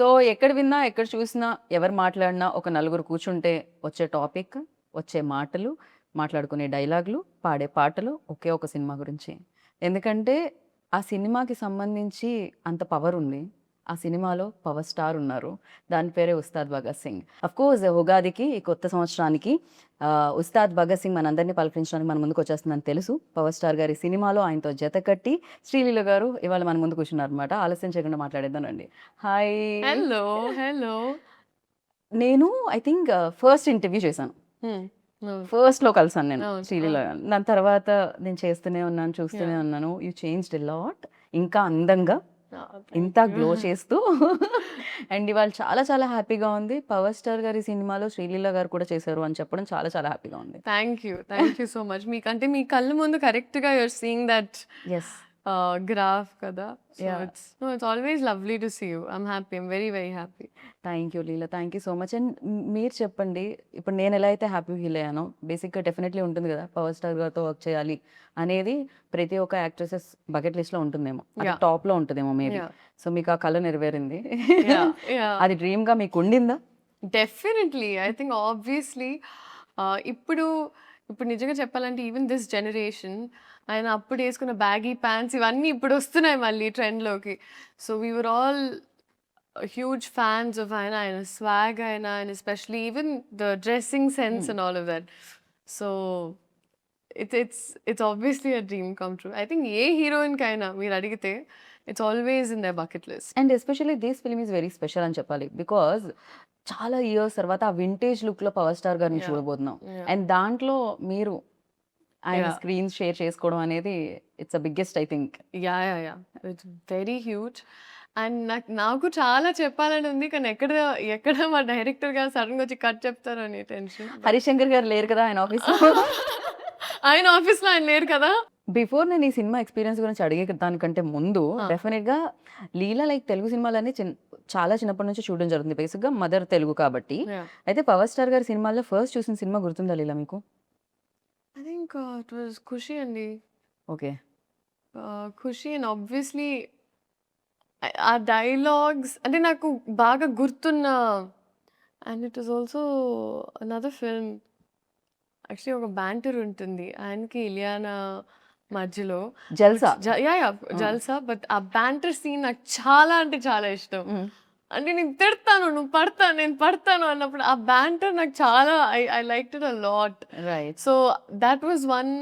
So ఎక్కడ విన్నా, ఎక్కడ చూసినా, ఎవరు మాట్లాడినా ఒక నలుగురు కూర్చుంటే వచ్చే టాపిక్, వచ్చే మాటలు, మాట్లాడుకునే డైలాగులు, పాడే పాటలు ఒకే ఒక సినిమా గురించి. ఎందుకంటే ఆ సినిమాకి సంబంధించి అంత పవర్ ఉంది. ఆ సినిమాలో పవర్ స్టార్ ఉన్నారు. దాని పేరే 'ఉస్తాద్ భగత్ సింగ్.' అఫ్‌కోర్స్ ఉగాదికి ఈ కొత్త సంవత్సరానికి 'ఉస్తాద్ భగత్ సింగ్' మనందరిని పలకరించడానికి మన ముందుకొచ్చేస్తుందని తెలుసు. పవర్ స్టార్ గారి సినిమాలో ఆయనతో జతకట్టి శ్రీలీల గారు ఇవాళ మన ముందు కూర్చున్నారనమాట. ఆలస్యం చేయకుండా మాట్లాడేద్దానండి. హాయ్! హలో. హలో. నేను ఐ థింక్ ఫస్ట్ ఇంటర్వ్యూ చేశాను. హ్మ్. అవును. ఫస్ట్‌లో కలిసాను నేను అవును. శ్రీలీల అవును. గారిని. దాని తర్వాత నేను చేస్తూనే ఉన్నాను, చూస్తూనే యాహ్! ఉన్నాను. You changed a lot. ఇంకా అందంగా, థాంక్ ఇంత యూ. గ్లో చేస్తూ అండ్ ఇవాళ చాలా చాలా హ్యాపీగా ఉంది. పవర్ స్టార్ గారి సినిమాలో శ్రీలీల గారు కూడా చేశారు అని చెప్పడం చాలా చాలా హ్యాపీగా ఉంది. Thank you. Thank you so much. మీకంటే మీ కళ్ళ ముందు కరెక్ట్‌గా you are seeing that yes. Graph కదా! So yeah! It's always lovely to see you. I'm happy. I'm very very happy. Thank you Leela. Thank you so much. And మీరు చెప్పండి, ఇప్పుడు నేను ఎలా అయితే హ్యాపీ ఫీల్ అయ్యానో, బేసిక్‌గా డెఫినెట్‌లీ ఉంటుంది కదా! పవర్ స్టార్ గారితో వర్క్ చేయాలి అనేది ప్రతి ఒక్క యాక్ట్రెసెస్ బకెట్ లిస్ట్‌లో ఉంటుందేమో. అది యాహ్! టాప్‌లో ఉంటదేమో మేబీ. యాహ్! సో మీకు ఆ కల నెరవేరింది. యాహ్! యాహ్! అది డ్రీమ్‌గా మీకు ఉండిందా? డెఫినెట్‌లీ. ఐ థింక్ ఆబ్వియస్‌లీ ఇప్పుడు ఇప్పుడు నిజంగా చెప్పాలంటే ఈవెన్ దిస్ జనరేషన్ ఆయన అప్పుడు యేసుకున్న బ్యాగీ ప్యాంట్స్ ఇవన్నీ ఇప్పుడొస్తున్నాయి మళ్ళీ ట్రెండ్‌లోకి. So we were all huge fans of ఆయన స్వాగ్ ఆయన especially even the dressing sense hmm. And all of that. So it's obviously a dream come true. I think ఏ హీరోయిన్‌కైనా మీరు అడిగితే it's always in their bucket list. And especially this film is very special అని చెప్పాలి. Because చాలా years తర్వాత ఆ vintage లుక్‌లో పవర్ స్టార్ గారిని యాహ్! చూడబోతున్నాం. యాహ్! అండ్ దాంట్లో మీరు ఆయన యాహ్! స్క్రీన్ షేర్ చేసుకోవడం అనేది it's the biggest I think. Yeah! It's very huge. And నాకు చాలా చెప్పాలని ఉంది. కానీ ఎక్కడ ఎక్కడ మా డైరెక్టర్ గారు సడెన్‌గా వచ్చి కట్ చెప్తారో అని టెన్షన్. బట్ హరిశంకర్ గారు లేరు కదా ఆయన ఆఫీస్‌లో. ఆయన ఆఫీస్‌లో ఆయన లేరు కదా! బిఫోర్ నేను ఈ సినిమా ఎక్స్‌పీరియన్స్ గురించి అడిగే దానికంటే ముందు ఆ! డెఫినిట్‌గా లీలా లైక్ తెలుగు సినిమాలన్నీ చాలా చిన్నప్పటి నుంచి చూడడం జరుగుతుంది. బేసిక్‌గా మదర్ తెలుగు కాబట్టి. యాహ్! అయితే పవర్ స్టార్ గారి సినిమాల్లో ఫస్ట్ చూసిన సినిమా గుర్తుందా లీలా మీకు? ఐ థింక్ ఇట్ వాస్ 'ఖుషి' అండి. ఓకే. 'ఖుషి' అండ్ ఆబ్వియస్లీ ఆ డైలాగ్స్ అంటే నాకు బాగా గుర్తున్న and it was also another film. Actually ఒక బ్యాంటర్ ఉంటుంది. ఆయనకి ఇలియానా మధ్యలో. But 'Jalsa'. యాహ్! ఆ! 'జల్సా' బట్ ఆ బ్యాంటర్ సీన్ నాకు చాలా అంటే చాలా ఇష్టం. హ్మ్. అంటే నేను తిడతాను, నువ్వు పడతాను, నేను పడతాను అన్నప్పుడు ఆ బ్యాంటర్ నాకు చాలా I liked it a lot. Right. So that was one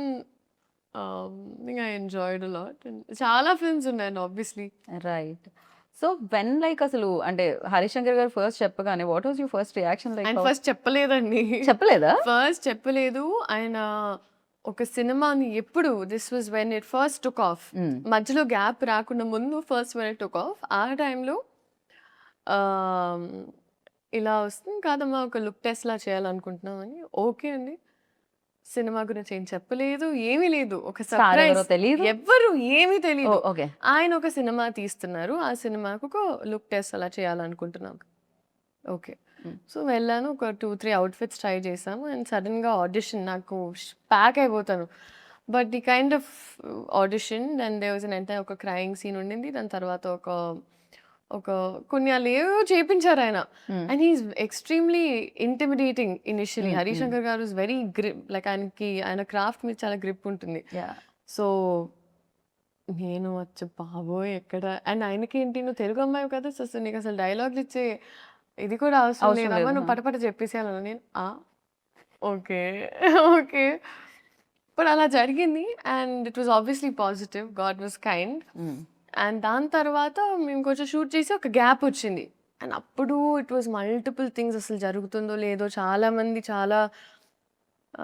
thing I enjoyed a lot. And చాలా ఫిల్మ్స్ ఉన్నాయండి obviously. Right. So when like అసలు అంటే హరిశంకర్ గారు ఫస్ట్ చెప్పగానే what was your first reaction like? ఆయన ఫస్ట్ చెప్పలేదండి. చెప్పలేదా? ఫస్ట్ చెప్పలేదు. ఆయన ఒక సినిమాని ఎప్పుడు this was when it first took off. హ్మ్. మధ్యలో గ్యాప్ రాకుండా ముందు first when it took off. ఆ టైంలో ఆహ్, ఇలా వస్తుంది కాదమ్మా ఒక లుక్ టెస్ట్‌లా చేయాలనుకుంటున్నాం అని. ఓకే అండి. సినిమా గురించి ఏం చెప్పలేదు. ఏమీ లేదు. ఒక స్టార్ ఎవరో సర్ప్రైజ్. తెలీదు. ఎవ్వరు ఏమీ తెలీదు. ఓహ్! ఓకే. ఆయన ఒక సినిమా తీస్తున్నారు. ఆ సినిమాకు ఒక లుక్ టెస్ట్ అలా చేయాలనుకుంటున్నాం. ఓకే. హ్మ్. సో, వెళ్ళాను. ఒక 2, 3 అవుట్‌ఫిట్స్ ట్రై చేశాము. అండ్ సడెన్‌గా ఆడిషన్ నాకు ప్యాక్ అయిపోతాను. But the kind of audition and there was an entire ఒక క్రయింగ్ సీన్ ఉండింది. దాని తర్వాత ఒక ఒక కొన్ని ఏవేవో చేపించారాయన. Hmm. And he is extremely intimidating initially. Hmm. Hmm. Harishankar garu is very like ఆయన క్రాఫ్ట్ మీద చాలా గ్రిప్ ఉంటుంది. యాహ్! సో, నేను వచ్చి బాబోయ్! ఎక్కడ అండ్ ఆయనకేంటి నువ్వు తెలుగు అమ్మాయివి కదా! సో, నీకసలు డైలాగులు ఇచ్చే ఇది కూడా అవసరం అవసరం లేదమ్మా. లేదు. నువ్వు ఆ! పటపట చెప్పేసేయాలన్నా. నేను ఓకే. ఓకే. బట్ అలా జరిగింది. And it was obviously positive. God was kind. హ్మ్. అండ్ దాని తర్వాత మేము కొంచెం షూట్ చేసి ఒక గ్యాప్ వచ్చింది. అండ్ అప్పుడు ఇట్ వాస్ మల్టిపుల్ థింగ్స్ అసలు జరుగుతుందో లేదో చాలామంది చాలా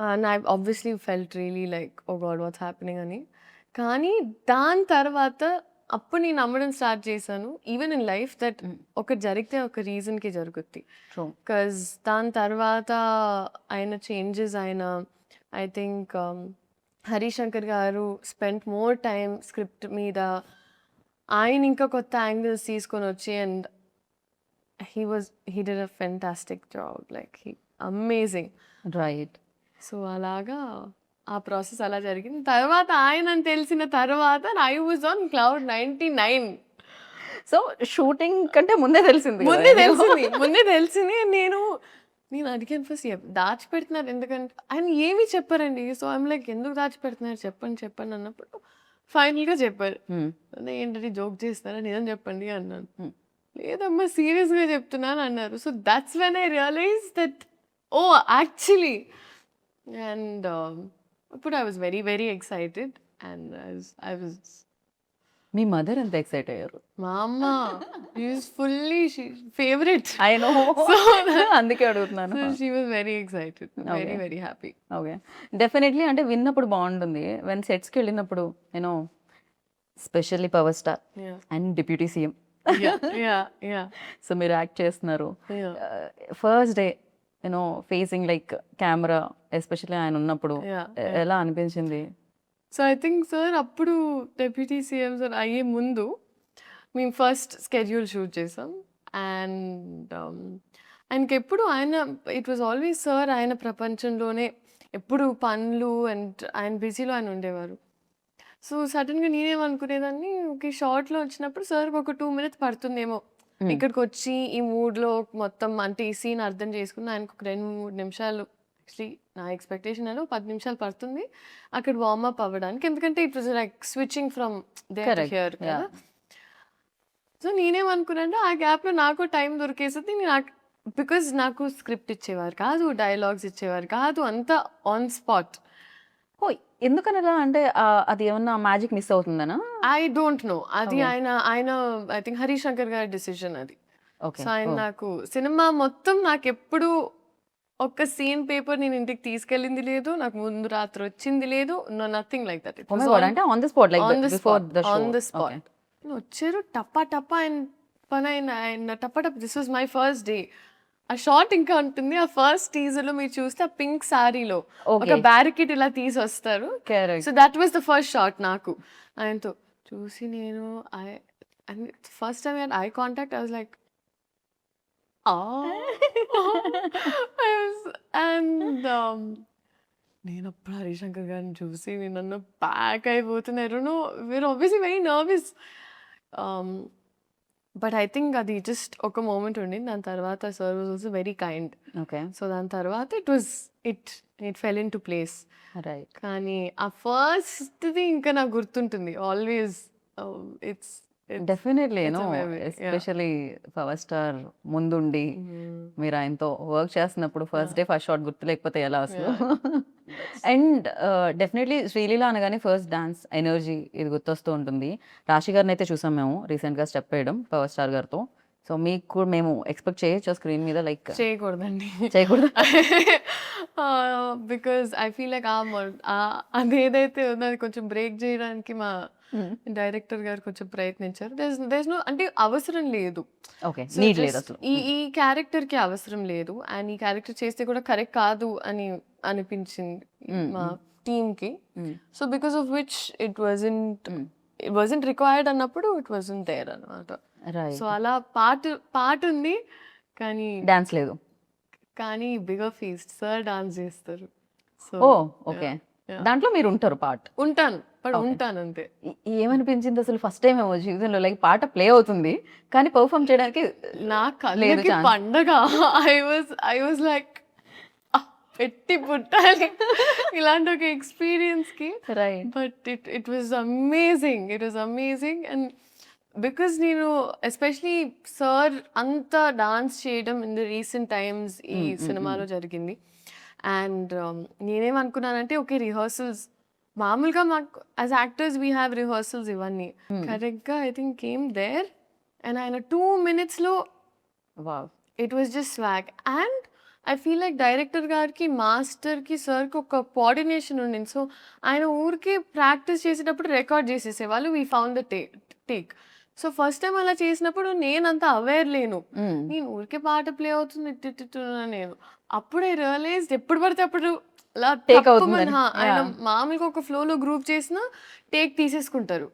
and I obviously felt really like oh god what's happening అని. కానీ దాని తర్వాత అప్పుడు నేను నమ్మడం స్టార్ట్ చేశాను. ఈవెన్ ఇన్ లైఫ్ దట్ హ్మ్. ఒకటి జరిగితే ఒక రీజన్‌కి జరుగుద్ది. ట్రూ. బికాజ్ దాని తర్వాత ఆయన చేంజెస్ ఆయన ఐ థింక్ హరీశంకర్ గారు స్పెంట్ మోర్ టైమ్ స్క్రిప్ట్ మీద. ఆయన ఇంకా కొత్త యాంగిల్స్ తీసుకొనొచ్చి and he did a fantastic job. Like amazing. Right. So, అలాగా ఆ ప్రాసెస్ అలా జరిగింది. తర్వాత ఆయనని తెలిసిన తర్వాత I was on cloud 99. So shooting కంటే ముందే తెలిసింది కదా ముందే ఇది. తెలిసింది నేను అడిగాను ఫస్ట్ దాచిపెడుతున్నారు ఎందుకంటే ఆయన ఏమీ చెప్పారండి. సో ఐమ్ లైక్ ఎందుకు దాచిపెడుతున్నారు చెప్పండి అన్నప్పుడు ఫైనల్గా చెప్పారు. Hmm. ఏంటంటే జోక్ చేస్తారా నిజం చెప్పండి అన్నాను. Hmm. లేదమ్మా సీరియస్గా చెప్తున్నాను అన్నారు. So that's when I realize that oh actually and అప్పుడు I was very very excited and I was మీ మదర్ ఎంత ఎక్సైట్ అయ్యారు? మా అమ్మ is fully favourite. I know, అందుకే అడుగుతున్నాను. She was very excited, very very happy. Okay, definitely అంటే విన్నప్పుడు బాగుంటుంది. వెన్ సెట్స్కి వెళ్ళినప్పుడు you know specially power star and deputy CM, so మీరు యాక్ట్ చేస్తున్నారు. First day you know facing like camera, especially ఆయన ఉన్నప్పుడు ఎలా అనిపించింది? సో ఐ థింక్ సార్ అప్పుడు డెప్యూటీ సీఎం సార్ అయ్యే ముందు మేము ఫస్ట్ స్కెడ్యూల్ షూట్ చేసాం. అండ్ ఆయనకి ఎప్పుడు ఇట్ వాజ్ ఆల్వేస్ సార్ ఆయన ప్రపంచంలోనే ఎప్పుడు పనులు అండ్ ఆయన బిజీలో ఆయన ఉండేవారు. సో సడన్గా నేనేమనుకునేదాన్ని, ఓకే షార్ట్లో వచ్చినప్పుడు సార్కి ఒక 2 minutes పడుతుందేమో ఇక్కడికి వచ్చి ఈ మూడ్లో మొత్తం అంటే ఈ సీన్ అర్థం చేసుకుని ఆయనకు ఒక 2-3 నిమిషాలు, యాక్చువల్లీ నా ఎక్స్పెక్టేషన్ 10 నిమిషాలు పడుతుంది అక్కడ వార్మప్ అవ్వడానికి, ఎందుకంటే it was like switching from there to here కదా. సో నేనేమనుకున్నాను ఆ గ్యాప్లో నాకు టైం దొరికేసింది. బికాజ్ నాకు స్క్రిప్ట్ ఇచ్చేవారు కాదు, డైలాగ్స్ ఇచ్చేవారు కాదు, అంతా ఆన్ స్పాట్. ఓ, ఎందుకని అలా? అంటే అది ఏమన్నా మ్యాజిక్ మిస్ అవుతుందనా? ఐ డోంట్ నో, అది ఆయన ఐ థింక్ హరీష్ శంకర్ గారి డిసిజన్ అది. సో ఆయన నాకు సినిమా మొత్తం నాకు ఎప్పుడు ఒక్క సీన్ పేపర్ నేను ఇంటికి తీసుకెళ్ళింది లేదు, నాకు ముందు రాత్రి వచ్చింది లేదు, నథింగ్ లైక్ దట్. అంటే on the spot, like before the show. On the spot వచ్చారు, టప్పా టప్పా ఆయన పని ఆయన టప్పా టప్పా. This was my first day. ఆ షార్ట్ ఇంకా ఉంటుంది, ఆ ఫస్ట్ టీజర్ లో మీరు చూస్తే ఆ పింక్ సారీలో ఒక బ్యారికేడ్ ఇలా తీసి వస్తారు. So that was the first shot. నాకు ఆయనతో చూసి నేను first time eye contact, I was like and నేను అప్పుడు హరిశంకర్ గారిని చూసి నన్ను ప్యాక్ అయిపోతున్నారు. We are obviously very nervous. But I think అది జస్ట్ ఒక మూమెంట్ ఉండింది. దాని తర్వాత sir was also very kind. Okay, so దాని తర్వాత it fell in to place. Right. కానీ ఆ ఫస్ట్ది ఇంకా నాకు గుర్తుంటుంది always. It's definitely it's a no, memory, yeah. Especially Power Star ముందుండి మీరు ఆయనతో వర్క్ చేస్తున్నప్పుడు ఫస్ట్ డే ఫస్ట్ షాట్ గుర్తు లేకపోతే ఎలా అసలు? అండ్ డెఫినెట్లీ శ్రీలీల అనగానే ఫస్ట్ డాన్స్ ఎనర్జీ ఇది గుర్తొస్తూ ఉంటుంది. రాశి గారిని అయితే చూసాం మేము రీసెంట్గా స్టెప్ వేయడం పవర్ స్టార్ గారితో. సో మీకు కూడా మేము ఎక్స్పెక్ట్ చేయొచ్చు స్క్రీన్ మీద? లైక్ చేయకూడదండి, చేయకూడదు. బికాజ్ ఐ ఫీల్ లైక్ అదేదైతే ఉందో అది కొంచెం బ్రేక్ చేయడానికి మా డైరెక్టర్ గారు కొంచెం ప్రయత్నించారు. దేస్ నో, అంటే అవసరం లేదు. ఓకే, So నీడ్ just లేదు అసలు. ఈ క్యారెక్టర్ కి అవసరం లేదు, అండ్ ఈ క్యారెక్టర్ చేస్తే కూడా కరెక్ట్ కాదు అని అనిపించింది మా టీమ్ కి. So because of which it wasn't required అన్నప్పుడు ఇట్ వాజంట్ దేర్ అన్నమాట. రైట్. సో అలా పాట ఉంది డాన్స్ లేదు. కానీ బిగర్ ఫీస్ట్ సార్ డాన్స్ చేస్తారు. సో ఓ ఓకే, దాంట్లో మీరు ఉంటారు పార్ట్? ఉంటాను, బట్ ఉంటాను అంతే. ఏమనిపించింది అసలు ఫస్ట్ టైం ఏమో జీవితంలో, లైక్ పాట ప్లే అవుతుంది కానీ పర్ఫామ్ చేయడానికి నా కళ్ళకి పండగ. ఐ వాజ్ లైక్ పెట్టి పుట్టాలి ఇలాంటి ఒక ఎక్స్పీరియన్స్ కి. Right. But it was amazing and because నేను ఎస్పెషలీ సార్ అంత డాన్స్ చేయడం ఇన్ ద రీసెంట్ టైమ్స్ ఈ సినిమాలో జరిగింది. అండ్ నేనేమనుకున్నానంటే ఓకే రిహర్సల్స్ మామూలుగా మాకు as actors we have rehearsals ఇవన్నీ కరెక్ట్గా I think came there and ఆయన 2 minutes wow, it was just swag. And I feel like director గారికి మాస్టర్కి సార్కి ఒక కోఆర్డినేషన్ ఉండింది. సో ఆయన ఊరికి ప్రాక్టీస్ చేసేటప్పుడు రికార్డ్ చేసేసేవాళ్ళు, we found the take. So first time అలా చేసినప్పుడు నేనంతా అవేర్ లేను, నేను ఊరికే పాట ప్లే అవుతుంది నేను. అప్పుడే రియలైజ్ ఎప్పుడు పడితే అప్పుడు అలా Take తప్పమని అవుతుందని. ఆయన Yeah. మామూలుగా ఒక ఫ్లోలో గ్రూప్ చేసినా టేక్ తీసేసుకుంటారు.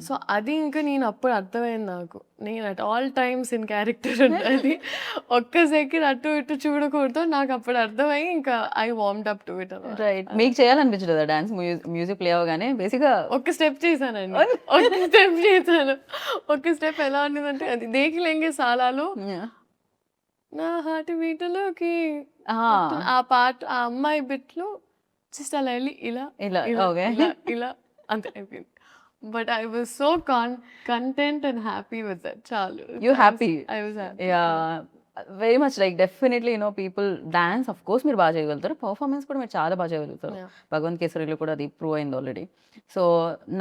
సో అది ఇంకా నేను అప్పుడు అర్థమైంది నాకు. నేను at all times in character ఉండాలి. ఒక్క సెకండ్ అటు ఇటు చూడకూడదు. నాకు అప్పుడు అర్థమై ఇంకా ఐ వార్మ్డ్ అప్ టు ఇట్ అన్నమాట. రైట్. మీకు చేయాలనిపించలేదా డాన్స్? మ్యూజిక్ ప్లే అవ్వగానే బేసిక్‌గా ఒక్క స్టెప్ చేశానండి. ఒక్క స్టెప్ చేశాను. ఒక్క స్టెప్ ఎలా ఉండేదంటే అది 'దేఖ్ లెంగే సాలాలో' యాహ్! నా హార్ట్ బీట్‌లోకి ఆ! ఆ పాట ఆ అమ్మాయి బిట్‌లో జస్ట్ అలా ఎళ్లి ఇలా, ఇలా ఇలా, ఓకే. ఇలా, ఇలా అంతే అయిపోయింది. But I was so content and happy with that చాలు. You happy. I was happy. Yeah! Very much like definitely people dance of course మీరు బాగా చేయగలుగుతారు. పర్ఫార్మెన్స్ కూడా మీరు చాలా బాగా చేయగలుగుతారు. యాహ్! 'భగవంత్ కేసరి'లో కూడా అది ప్రూవ్ అయింది ఆల్రెడీ. సో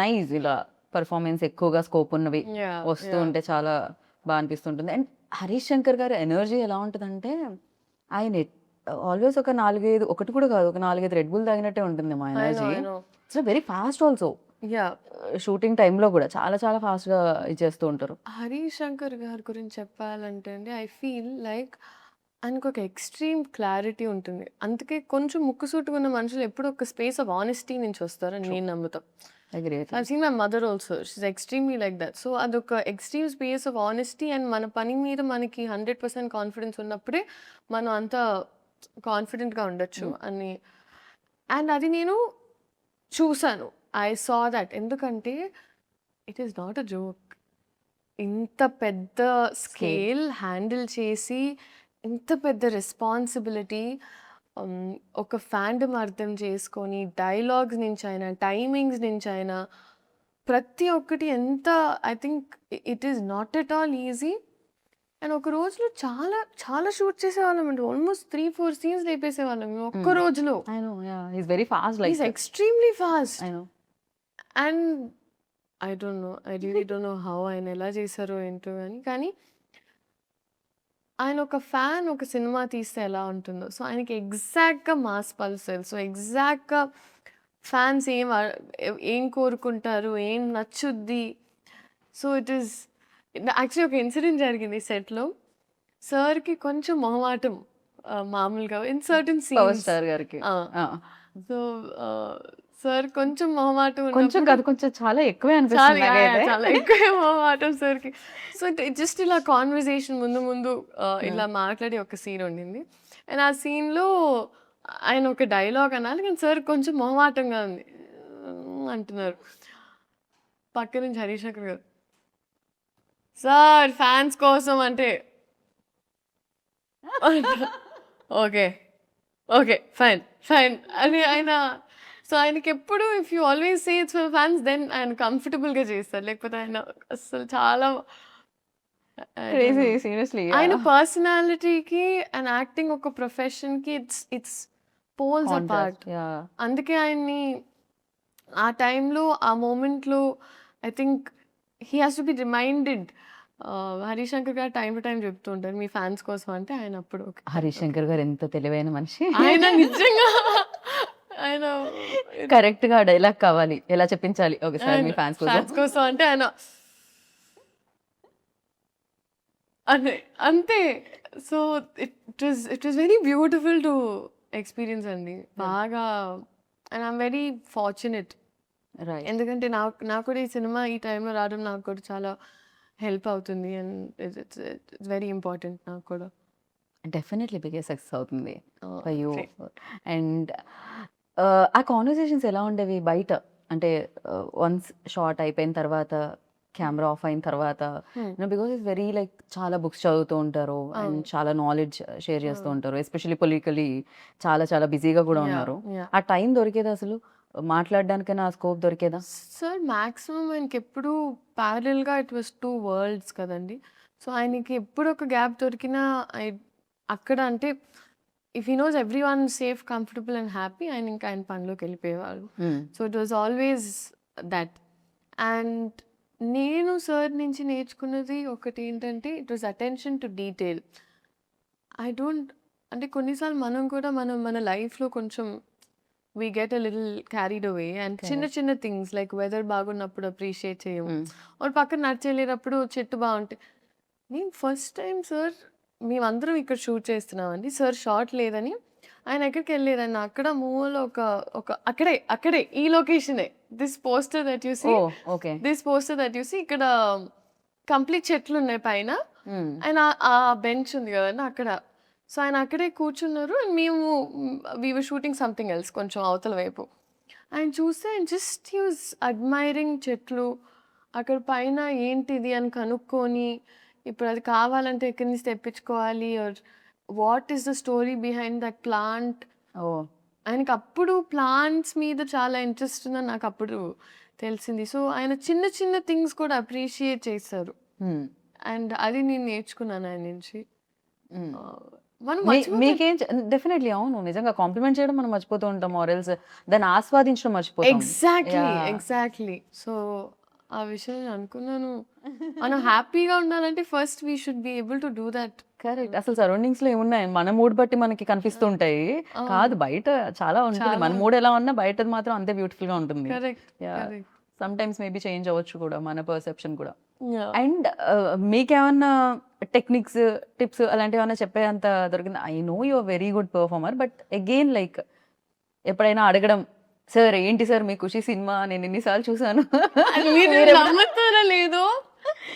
నైస్ ఇలా పర్ఫార్మెన్స్ ఎక్కువగా స్కోప్ ఉన్నవి యాహ్! వస్తూ యాహ్! ఉంటే చాలా అనిపిస్తుంటుంది. అండ్ హరీష్ శంకర్ గారి ఎనర్జీ ఎలా ఉంటదంటే ఆయన ఆల్వేస్ ఒక 4, 5 ఒకటి కూడా కాదు. ఒక 4, 5 రెడ్ బుల్ తాగినట్టే ఉంటుందేమో I know. Energy. I know. It's very fast also. Yeah! Shooting టైమ్‌లో కూడా చాలా చాలా ఫాస్ట్‌గా ఇచ్చేస్తూ ఉంటారు. హరీష్ శంకర్ గారి గురించి చెప్పాలంటే అండి ఐ ఫీల్ లైక్ ఆయనకొక ఎక్స్‌ట్రీమ్ క్లారిటీ ఉంటుంది. అందుకే కొంచెం ముక్కుసూటిగా ఉన్న మనుషులు ఎప్పుడూ ఒక స్పేస్ ఆఫ్ ఆనెస్టీ నుంచి వస్తారని నేను నమ్ముతా. Agree with I've seen my mother also. She is extremely like that. So అదొక extreme space of honesty and మన పని మీద మనకి 100% కాన్ఫిడెన్స్ ఉన్నప్పుడే మనం అంత కాన్ఫిడెంట్‌గా ఉండొచ్చు అని. అండ్ అది నేను చూసాను. I saw that. ఎందుకంటే it is not a joke. ఇంత పెద్ద స్కేల్ హ్యాండిల్ చేసి, ఇంత పెద్ద రెస్పాన్సిబిలిటీ ఒక ఫాండమ్ అర్థం చేసుకొని, డైలాగ్స్ నుంచైనా, టైమింగ్స్ నుంచైనా ప్రతి ఒక్కటి ఎంత I think it is not at all easy. And ఒక రోజులో చాలా చాలా షూట్ చేసేవాళ్ళమండి. ఆల్మోస్ట్ 3, 4 సీన్స్ లేపేసేవాళ్ళం మేము ఒక్క రోజులో. I know. Yeah! He is very fast like is extremely fast. I know. And I don't no. I really don't know how ఆయన ఎలా చేశారో ఏంటో గాని. కానీ ఆయన ఒక ఫ్యాన్ ఒక సినిమా తీస్తే ఎలా ఉంటుందో, సో ఆయనకి ఎగ్జాక్ట్‌గా మాస్ పల్స్ తెలుసు. ఎగ్జాక్ట్‌గా ఫ్యాన్స్ ఏం కోరుకుంటారు, ఏం నచ్చుద్ది. సో ఇట్ ఈస్ యాక్చువల్లీ ఒక ఇన్సిడెంట్ జరిగింది సెట్‌లో. సార్‌కి కొంచెం మొహమాటం మామూలుగా in certain power scenes. Star గారికి. ఆ! ఆ! సో సార్ కొంచెం మొహమాటం కొంచెం ఉన్నప్పుడు కాదు కొంచెం చాలా ఎక్కువే చాలా అనిపిస్తుంది నాకైతే. చాలా ఎక్కువే మొహమాటం సార్‌కి. సో జస్ట్ ఇలా కాన్వర్సేషన్ ముందు ఇలా మాట్లాడే ఒక సీన్ ఉండింది. అండ్ ఆ సీన్‌లో ఆయన ఒక డైలాగ్ అనాలి. కానీ సార్ కొంచెం మొహమాటంగా ఉంది. అంటున్నారు. పక్క నుంచి హరీష్ శంకర్ గారు, "సార్ ఫ్యాన్స్ కోసం" అంటే ఓకే. ఓకే. ఫైన్. ఫైన్ అని ఆయన సో ఆయనకెప్పుడు if you always say it's for fans then ఆయన కంఫర్టబుల్‌గా చేస్తారు. లేకపోతే ఆయన అస్సలు చాలా I don't crazy no. Seriously. ఆయన పర్సనాలిటీకి అండ్ యాక్టింగ్ ఒక ప్రొఫెషన్‌కి it's poles apart. Contrast. Yeah! అందుకే ఆయన్ని ఆ టైంలో, ఆ మూమెంట్‌లో I think he has to be reminded. Harish Shankar గారు టైమ్ టు టైమ్ చెప్తూ ఉంటారు. మీ ఫ్యాన్స్ కోసం అంటే ఆయన అప్పుడు ఓకే. హరీష్ శంకర్ గారు ఎంత తెలివైన మనిషి. ఆయన నిజంగా ఆయన కరెక్ట్‌గా డైలాగ్ కావాలి. ఎలా చెప్పించాలి. ఓకే సార్ మీ ఫ్యాన్స్ కోసం. ఫ్యాన్స్ కోసం అంటే ఆయన అదే అంతే. So it was very beautiful to experience అండి. బాగా and I'm very fortunate. Right. ఎందుకంటే నాకు కూడా ఈ సినిమా ఈ టైంలో రావడం నాకు కూడా చాలా హెల్ప్ అవుతుంది. అండ్ ఇట్స్ వెరీ ఇంపార్టెంట్ నాకు కూడా. డెఫినెట్లీ బిగే సక్సెస్ అవుతుంది ఫర్ యూ. Great. అండ్ ఆ కాన్వర్సేషన్స్ ఎలా ఉండేవి బయట? అంటే వన్స్ షాట్ అయిపోయిన తర్వాత, కెమెరా ఆఫ్ అయిన తర్వాత బికాస్ ఇట్స్ వెరీ లైక్ చాలా బుక్స్ చదువుతూ ఉంటారు అండ్ అవును. చాలా నాలెడ్జ్ షేర్ చేస్తూ అవును. ఉంటారు. ఎస్పెషల్లీ పొలిటికలీ చాలా చాలా బిజీగా కూడా Yeah, ఉన్నారు. yeah. ఆ టైం దొరికేదా అసలు? మాట్లాడడానికైనా ఆ స్కోప్ దొరికేదా? సార్ మాక్సిమం ఆయనకెప్పుడు ప్యారలల్‌గా ఇట్ వాస్ 2 వరల్డ్స్ కదండీ. సో ఆయనకి ఎప్పుడు ఒక గ్యాప్ దొరికినా అక్కడ అంటే if he knows everyone safe, comfortable and happy ఆయన ఇంకా ఆయన పనిలోకి వెళ్ళిపోయేవాళ్ళు. So it was always that. And నేను సార్ నుంచి నేర్చుకున్నది ఒకటి ఏంటంటే it was attention to detail. I don't అంటే కొన్నిసార్లు మనం కూడా మన లైఫ్‌లో కొంచెం we get a little carried away and చిన్న Correct. చిన్న థింగ్స్ లైక్ వెదర్ బాగున్నప్పుడు అప్రిషియేట్ చేయము. ఒక పక్కన నడిచెళ్ళేటప్పుడు చెట్టు బాగుంటే నేను ఫస్ట్ టైం సార్ మేమందరం ఇక్కడ షూట్ చేస్తున్నామండి. సార్ షాట్ లేదని ఆయన ఎక్కడికి వెళ్ళలేదన్న అక్కడ మూవీలో ఒక ఒక అక్కడే ఈ లొకేషనే this poster that you see oh okay this poster that you see ఇక్కడ కంప్లీట్ చెట్లు ఉన్నాయి పైన ఆయన ఆ బెంచ్ ఉంది కదండి అక్కడ. సో ఆయన అక్కడే కూర్చున్నారు అండ్ మేము we were shooting something else కొంచెం అవతల వైపు. ఆయన చూస్తే ఆయన జస్ట్ హీ వాజ్ అడ్మైరింగ్ చెట్లు అక్కడ పైన ఏంటిది అని కనుక్కొని ఇప్పుడు అది కావాలంటే ఎక్కడి నుంచి తెప్పించుకోవాలి or what is the story behind that plant. Oh ఆయనకి అప్పుడు ప్లాంట్స్ మీద చాలా ఇంట్రెస్ట్ ఉందని నాకు అప్పుడు తెలిసింది. సో ఆయన చిన్న చిన్న థింగ్స్ కూడా అప్రిషియేట్ చేశారు అండ్ అది నేను నేర్చుకున్నాను ఆయన నుంచి. మనం మీకేం డెఫినెట్లీ అవును నిజంగా కాంప్లిమెంట్ చేయడం మనం మర్చిపోతూ ఉంటాం ఆర్ఎల్స్ దాన్ని ఆస్వాదించడం మర్చిపోతాం. ఎగ్జాక్ట్లీ. సో ఆ విషయం నేను అనుకున్నాను మనం హ్యాపీగా ఉండాలంటే first we should be able to do that. Correct. అసలు సరౌండింగ్స్ లో ఏమున్నాయి మన మూడ్ బట్టి మనకి కనిపిస్తుంటాయి కాదు బయట చాలా ఉంటుంది మన మూడ్ ఎలా ఉన్నా బయటది మాత్రం అంతే బ్యూటిఫుల్ గా ఉంటుంది. సమ్ టైమ్స్ మేబీ చేంజ్ అవ్వచ్చు కూడా మన పర్సెప్షన్ కూడా. అండ్ మీకేమన్నా టెక్నిక్స్ టిప్స్ అలాంటివి ఏమన్నా చెప్పేంత దొరికింది? I know you are very good performer but again like ఎప్పుడైనా అడగడం సార్ ఏంటి సార్ మీ ఖుషి సినిమా నేను ఎన్నిసార్లు చూసాను నమ్ముతారా లేదో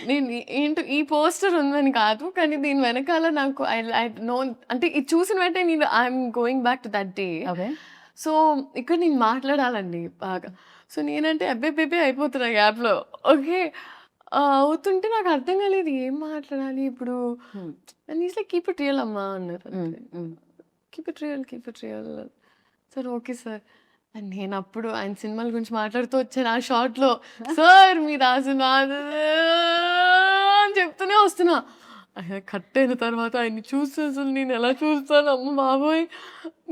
నేను ఏంటో ఈ పోస్టర్ ఉందని కాదు కానీ దీని వెనకాల నాకు ఐ నో అంటే ఇది చూసిన వెంటనే నేను I'm going back to that day. So ఇక్కడ నేను మాట్లాడాలండి బాగా. సో నేనంటే అబ్బే అయిపోతున్నా గ్యాప్లో. ఓకే అవుతుంటే నాకు అర్థం కాలేదు ఏం మాట్లాడాలి ఇప్పుడు. And is like keep it real అమ్మా అన్నారు. Keep it real sir okay sir. And నేను అప్పుడు ఆయన సినిమాల గురించి మాట్లాడుతూ వచ్చాను ఆ షార్ట్లో సార్ మీరు ఆ సినిమా అని చెప్తూనే వస్తున్నా. ఆయన కట్ అయిన తర్వాత ఆయన్ని చూస్తే అసలు నేను ఎలా చూస్తాను అమ్మ బాబోయ్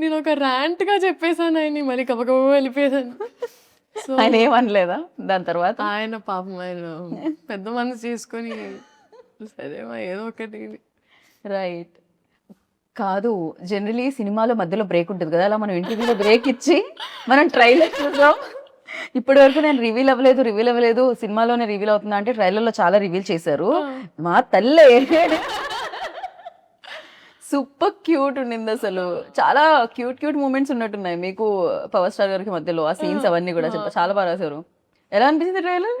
నేను ఒక ర్యాంట్గా చెప్పేశాను ఆయన్ని మళ్ళీ కబకబ వెళ్ళిపోయాను. సో ఆయన ఏమనలేదా దాని తర్వాత? ఆయన పాపం ఆయన పెద్ద మనసు చేసుకొని సరేమా ఏదో ఒకటి. రైట్. కాదు జనరలీ సినిమాలో మధ్యలో బ్రేక్ ఉంటుంది కదా అలా మనం ఇంటర్వ్యూలో బ్రేక్ ఇచ్చి మనం ట్రైలర్ చూద్దాం. ఇప్పటి వరకు నేను రివీల్ అవ్వలేదు సినిమాలోనే రివీల్ అవుతుందా అంటే ట్రైలర్లో చాలా రివీల్ చేశారు. మా తల్లే సూపర్ క్యూట్ ఉండింది అసలు. చాలా క్యూట్ మూమెంట్స్ ఉన్నట్టున్నాయి మీకు పవర్ స్టార్ గారికి మధ్యలో ఆ సీన్స్ అవన్నీ కూడా చాలా బాగా రాశారు. ఎలా అనిపించింది ట్రైలర్?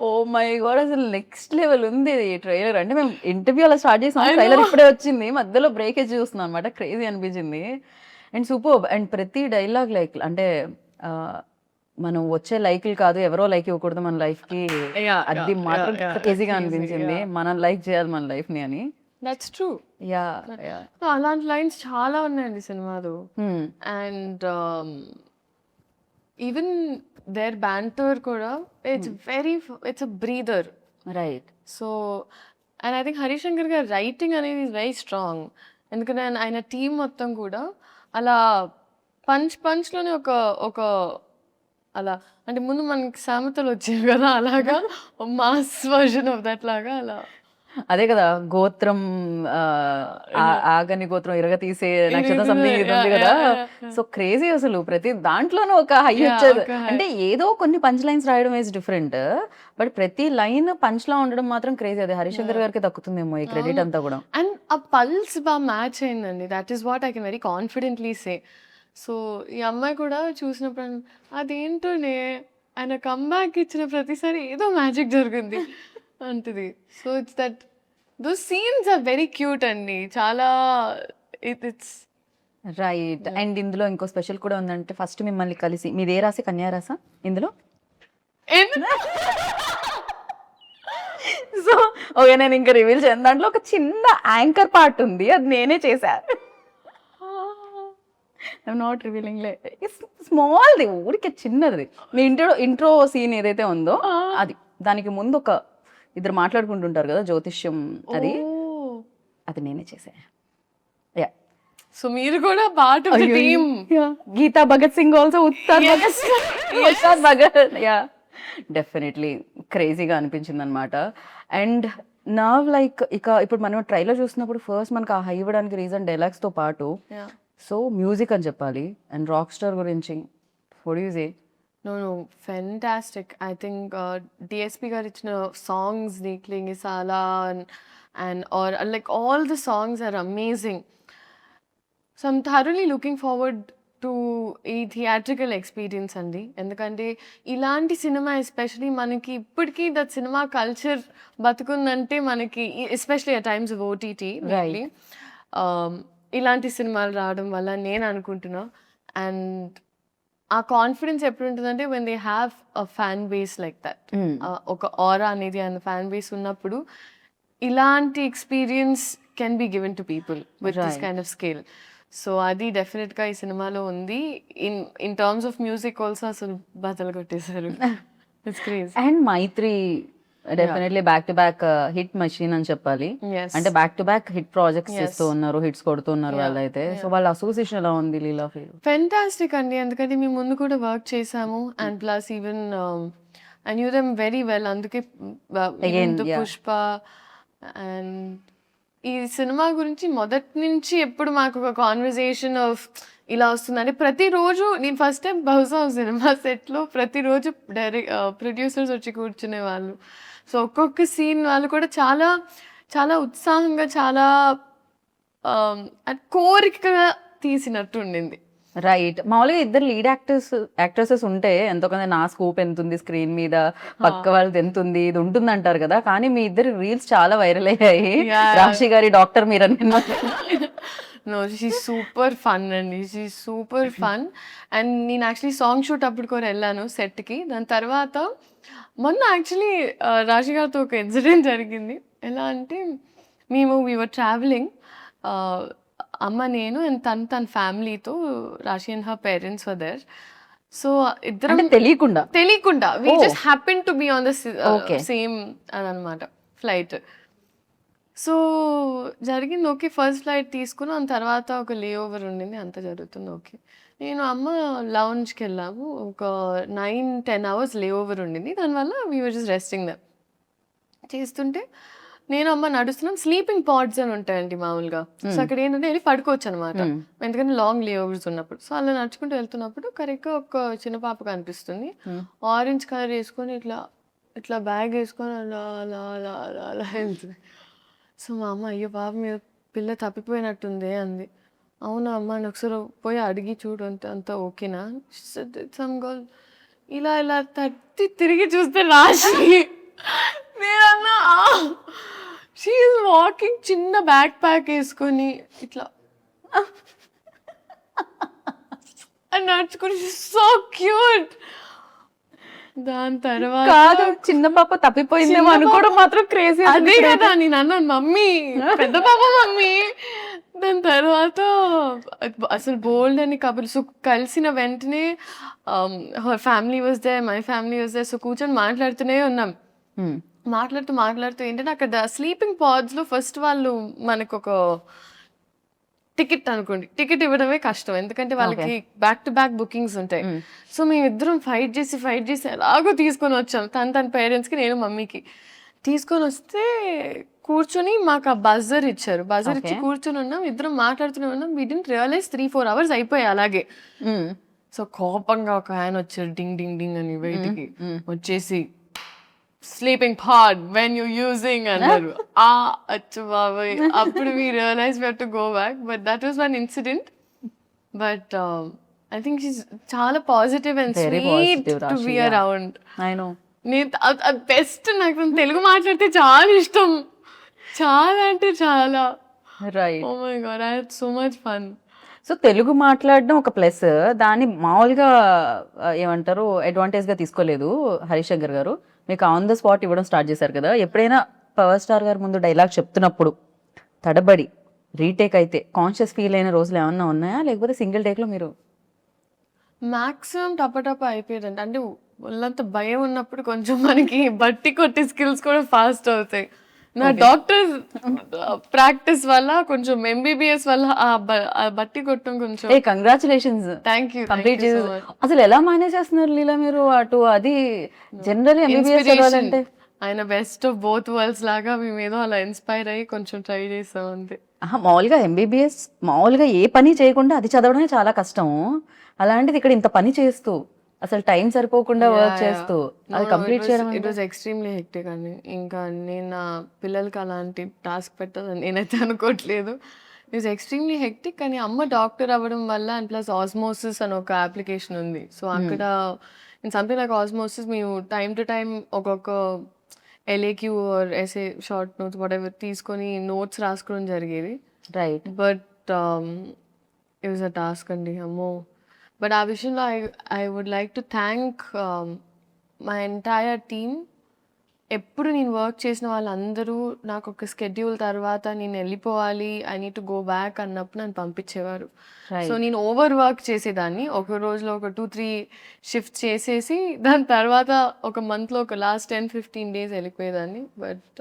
ఓ మై గాడ్ అసలు నెక్స్ట్ లెవెల్ ఉంది ట్రైలర్. అంటే మేము ఇంటర్వ్యూ అలా స్టార్ట్ చేసాం ట్రైలర్ ఇప్పుడే వచ్చింది మధ్యలో బ్రేక్ చూస్తున్నాం అనమాట. క్రేజీ అనిపించింది అండ్ సూపర్. అండ్ ప్రతి డైలాగ్ లైక్ అంటే మనం వచ్చే లైక్లు కాదు ఎవరో లైక్ ఇవ్వకూడదు మన లైఫ్ కి అది మాత్రం క్రేజీగా అనిపించింది. మనం లైక్ చేయాలి మన లైఫ్ ని అని. That's true. అలాంటి లైన్స్ చాలా ఉన్నాయండి సినిమాలో. అండ్ ఈవెన్ దేర్ బ్యాంటర్ కూడా it's a breather. Right. So and I think Harishankar గారి రైటింగ్ అనేది ఈజ్ వెరీ స్ట్రాంగ్. ఎందుకంటే ఆయన టీం మొత్తం కూడా అలా పంచ్లోనే ఒక అలా అంటే ముందు మనకి సామెతలు వచ్చేవి కదా అలాగా మాస్ వర్జన్ ఆఫ్ దట్ లాగా అలా. అదే కదా గోత్రం ఆగని గోత్రం ఇరగ తీసే నక్షత్రం సంథింగ్ ఇది ఉంది కదా. సో క్రేజీ అసలు ప్రతి దాంట్లోనూ ఒక హై వచ్చేది. అంటే ఏదో కొన్ని పంచ్ లైన్స్ రాయడం ఈజ్ డిఫరెంట్ బట్ ప్రతి లైన్ పంచ్ లా ఉండడం మాత్రం క్రేజీ. అది హరిశంకర్ గారికి దక్కుతుందేమో ఈ క్రెడిట్ అంతా కూడా. అండ్ ఆ పల్స్ బాగా మ్యాచ్ అయిందండి. That is what I can very confidently say. So ఈ అమ్మాయి కూడా చూసినప్పుడు అదేంటోనే ఆయన కమ్బ్యాక్ ఇచ్చిన ప్రతిసారి ఏదో మ్యాజిక్ జరిగింది అంటది. So it's that those scenes are very cute అండి చాలా. It's right. అండ్ ఇందులో ఇంకో స్పెషల్ కూడా ఉందంటే ఫస్ట్ మిమ్మల్ని కలిసి మీది ఏ రాసి కన్యా రాసా ఇందులో? సో ఓకే నేను ఇంకా రివీల్ చేయను. దాంట్లో ఒక చిన్న యాంకర్ పార్ట్ ఉంది అది నేనే చేశా. ఐఎమ్ నాట్ రివీలింగ్ స్మాల్ది ఊరికే చిన్నది. మీ ఇంట్రో సీన్ ఏదైతే ఉందో అది దానికి ముందు ఒక ఇద్దరు మాట్లాడుకుంటుంటారు కదా జ్యోతిష్యం అది నేనే చేసా. యా. సో మీరు కూడా part of the team. Geeta Bhagat Singh also ఉత్తార్ భగత్. యా డెఫినెట్లీ క్రేజీగా అనిపించింది అనమాట. అండ్ నా లైక్ ఇప్పుడు మనం ట్రైలర్ చూసినప్పుడు ఫస్ట్ మనకు ఆ హై ఇవ్వడానికి రీజన్ డైలాగ్స్ తో పాటు సో మ్యూజిక్ అని చెప్పాలి. అండ్ రాక్ స్టార్ గురించి what you say? No fantastic. I think DSP garu ఇచ్చిన సాంగ్స్ ని క్లింగిసాలా and or like all the songs are amazing. So I'm thoroughly looking forward to ఈ థియేట్రికల్ ఎక్స్పీరియన్స్ అండి. ఎందుకంటే ఇలాంటి సినిమా ఎస్పెషలీ మనకి ఇప్పటికీ దట్ సినిమా కల్చర్ బతుకుందంటే మనకి especially at times of OTT ఇలాంటి సినిమాలు రావడం వల్ల నేను అనుకుంటున్నా. అండ్ ఆ కాన్ఫిడెన్స్ ఎప్పుడు ఉంటుందంటే when they have a fan base like that, ఒక ఆరా అనేది అండ్ ఫ్యాన్ బేస్ ఉన్నప్పుడు ఇలాంటి experience can be given to people with this kind of scale. So అది డెఫినెట్గా ఈ సినిమాలో ఉంది. In terms of music also అసలు బద్దలు కొట్టేశారు. It's crazy. And Mythri definitely back to back hit machine అని చెప్పాలి. అంటే back to back hit projects చేస్తూ ఉన్నారు, హిట్స్ కొడుతున్నారు వాళ్ళైతే. సో వాళ్ళ అసోసియేషన్ ఎలా ఉంది లీలా ఫీల్? ఫెంటాస్టిక్ అండి. ఎందుకంటే మేము ముందు కూడా వర్క్ చేసాము and plus even I knew them very well. అందుకే పుష్ప అండ్ ఈ సినిమా గురించి మొదటి నుంచి ఎప్పుడు మాకు ఒక కాన్వర్జేషన్ ఆఫ్ ఇలా వస్తుందంటే ప్రతిరోజు నేను ఫస్ట్ టైం బహుశా సినిమా సెట్లో ప్రతిరోజు ప్రొడ్యూసర్స్ వచ్చి కూర్చునే వాళ్ళు. సో ఒక్కొక్క సీన్ వాళ్ళు కూడా చాలా చాలా ఉత్సాహంగా చాలా కోరికగా తీసినట్టు ఉండింది. రైట్. మామూలుగా ఇద్దరు లీడ్ యాక్ట్రెసెస్ ఉంటే ఎంతో కొంత నా స్కోప్ ఎంత ఉంది స్క్రీన్ మీద, పక్క వాళ్ళది ఎంత ఉంది, ఇది ఉంటుంది అంటారు కదా. కానీ మీ ఇద్దరు రీల్స్ చాలా వైరల్ అయ్యాయి. రాశి గారి డాక్టర్ మీరు నో, షీ సూపర్ ఫన్ అండి, షీ సూపర్ ఫన్. అండ్ నేను యాక్చువల్లీ సాంగ్ షూట్ అప్పుడు కూడా వెళ్ళాను సెట్కి. దాని తర్వాత మొన్న యాక్చువల్లీ రాశి గారితో ఒక ఇన్సిడెంట్ జరిగింది. ఎలా అంటే వీఆర్ ట్రావెలింగ్, అమ్మ నేను అండ్ తన ఫ్యామిలీతో, Rashi and her parents were there. So ఇద్దరం తెలియకుండా we just happen to be on the same అదనమాట ఫ్లైట్. సో జరిగింది ఓకే, ఫస్ట్ ఫ్లైట్ తీసుకున్నాం. తర్వాత ఒక లే ఓవర్ ఉండింది, అంత జరుగుతుంది ఓకే. నేను అమ్మ లౌంజ్కి వెళ్ళాము, ఒక 9-10 hours లే ఓవర్ ఉండింది. దానివల్ల we were just resting them. చేస్తుంటే నేను అమ్మ నడుస్తున్నాం. స్లీపింగ్ పాడ్స్ అని ఉంటాయండి మామూలుగా. సో అక్కడ ఏంటంటే వెళ్ళి పడుకోవచ్చు అనమాట, ఎందుకంటే లాంగ్ లే ఓవర్స్ ఉన్నప్పుడు. సో అలా నడుచుకుంటూ వెళ్తున్నప్పుడు కరెక్ట్గా ఒక చిన్న పాప కనిపిస్తుంది, ఆరెంజ్ కలర్ వేసుకొని ఇట్లా ఇట్లా బ్యాగ్ వేసుకొని అలా అలా అలా అలా అలా వెళ్తుంది. సో మా అమ్మ అయ్యో పాప మీద పిల్ల తప్పిపోయినట్టుంది అంది. అవునా అమ్మ అని ఒకసారి పోయి అడిగి చూడు అంత ఓకేనా. సమ్ గర్ల్ ఇలా ఇలా తట్టి తిరిగి చూస్తే రాశి. నేనన్నా షీ ఈజ్ వాకింగ్, చిన్న బ్యాక్ ప్యాక్ వేసుకొని ఇట్లా నడుచుకొని, సో క్యూట్. దాని తర్వాత చిన్న పాప తప్పిపోయిందేమో అనుకోవడం మాత్రం క్రేజీ. అదే కదా నేను అన్నాను, మమ్మీ పెద్ద పాప మమ్మీ. దాని తర్వాత అసలు బోల్డ్ అని కబుర్లు. సో కలిసిన వెంటనే her family was there, my family was there. So కూర్చొని మాట్లాడుతూనే ఉన్నాం. మాట్లాడుతూ ఏంటంటే అక్కడ స్లీపింగ్ పాడ్స్లో ఫస్ట్ వాళ్ళు మనకు ఒక టికెట్ అనుకోండి, టికెట్ ఇవ్వడమే కష్టం, ఎందుకంటే వాళ్ళకి బ్యాక్ టు బ్యాక్ బుకింగ్స్ ఉంటాయి. సో మేమిద్దరం ఫైట్ చేసి ఎలాగో తీసుకొని వచ్చాం. తన పేరెంట్స్కి, నేను మమ్మీకి తీసుకొని వస్తే కూర్చొని మాకు ఆ బజర్ ఇచ్చారు. బజర్ ఇచ్చి కూర్చొని ఉన్నాం, ఇద్దరం మాట్లాడుతూనే ఉన్నాం. వి డిడ్ంట్ రియలైజ్ 3-4 hours అయిపోయాయి అలాగే. సో కోపంగా ఒక ఆయన వచ్చారు, డింగ్ డింగ్ డింగ్ అని బయటికి వచ్చేసి, sleeping pod when you using అన్నారు. అచ్చు బాబాయ్, అప్పుడు we realize we have to go back. But that was one incident. But I think she's చాలా positive and sweet to be around. నేను బెస్ట్, నాకు తెలుగు మాట్లాడితే చాలా ఇష్టం, చాలా అంటే చాలా. Oh my God, I had so much fun. So Telugu మాట్లాడడం ఒక ప్లస్, దాన్ని మామూలుగా ఏమంటారు అడ్వాంటేజ్గా తీసుకోలేదు హరిశంకర్ గారు. మీకు ఆన్ ద స్పాట్ ఇవ్వడం స్టార్ట్ చేశారు కదా. ఎప్పుడైనా పవర్ స్టార్ గారు ముందు డైలాగ్ చెప్తున్నప్పుడు తడబడి రీటేక్ అయితే కాన్షియస్ ఫీల్ అయిన రోజులు ఏమన్నా ఉన్నాయా, లేకపోతే సింగిల్ టేక్లో మీరు? మ్యాక్సిమం టపటప అయిపోయేదండి. అంటే వాళ్ళంత భయం ఉన్నప్పుడు కొంచెం మనకి బట్టి కొట్టే స్కిల్స్ కూడా ఫాస్ట్ అవుతాయి. నా డాక్టర్ ప్రాక్టీస్ వల్ల కొంచెం MBBS వల్ల ఆ బట్టి కొట్టడం కొంచెం. కంగ్రాచులేషన్స్. Thank you. కంప్లీట్ చేసి అసలు ఎలా మేనేజ్ చేస్తున్నారు లీలా మీరు? అటు అది జనరల్ MBBS చదవాలంటే ఆయన బెస్ట్ ఆఫ్ బోత్ వరల్డ్స్ లాగా మేము ఏదో అలా ఇన్స్పైర్ అయ్యి కొంచెం ట్రై చేస్తాం అంతే. మామూలుగా MBBS మామూలుగా ఏ పని చేయకుండా అది చదవడమే చాలా కష్టం. అలాంటిది ఇక్కడ ఇంత పని చేస్తూ అసలు టైం సరిపోకుండా వర్క్ చేస్తూ అది కంప్లీట్ చేయడం ఇట్ వాజ్ ఎక్స్ట్రీమ్లీ హెక్టిక్ అండి. ఇంకా నేను నా పిల్లలకి అలాంటి టాస్క్ పెట్టాలని నేనైతే అనుకోవట్లేదు. It was extremely hectic. కానీ అమ్మ డాక్టర్ అవ్వడం వల్ల అండ్ ప్లస్ ఆస్మోసిస్ అని ఒక అప్లికేషన్ ఉంది. సో అక్కడ ఇన్ సంథింగ్ లైక్ ఆస్మోసిస్ మేము టైమ్ టు టైమ్ ఒక్కొక్క LAQ or SA short notes whatever తీసుకొని నోట్స్ రాసుకోవడం జరిగేది. Right. But it was a task అండి అమ్మో. బట్ ఆ విషయంలో I would like to thank my entire team. ఎప్పుడు నేను వర్క్ చేసిన వాళ్ళందరూ నాకు ఒక స్కెడ్యూల్ తర్వాత నేను వెళ్ళిపోవాలి, I need to go back అన్నప్పుడు నన్ను పంపించేవారు. సో నేను ఓవర్ వర్క్ చేసేదాన్ని. ఒక రోజులో ఒక 2-3 షిఫ్ట్ చేసేసి దాని తర్వాత ఒక మంత్లో ఒక లాస్ట్ 10-15 డేస్ వెళ్ళిపోయేదాన్ని. బట్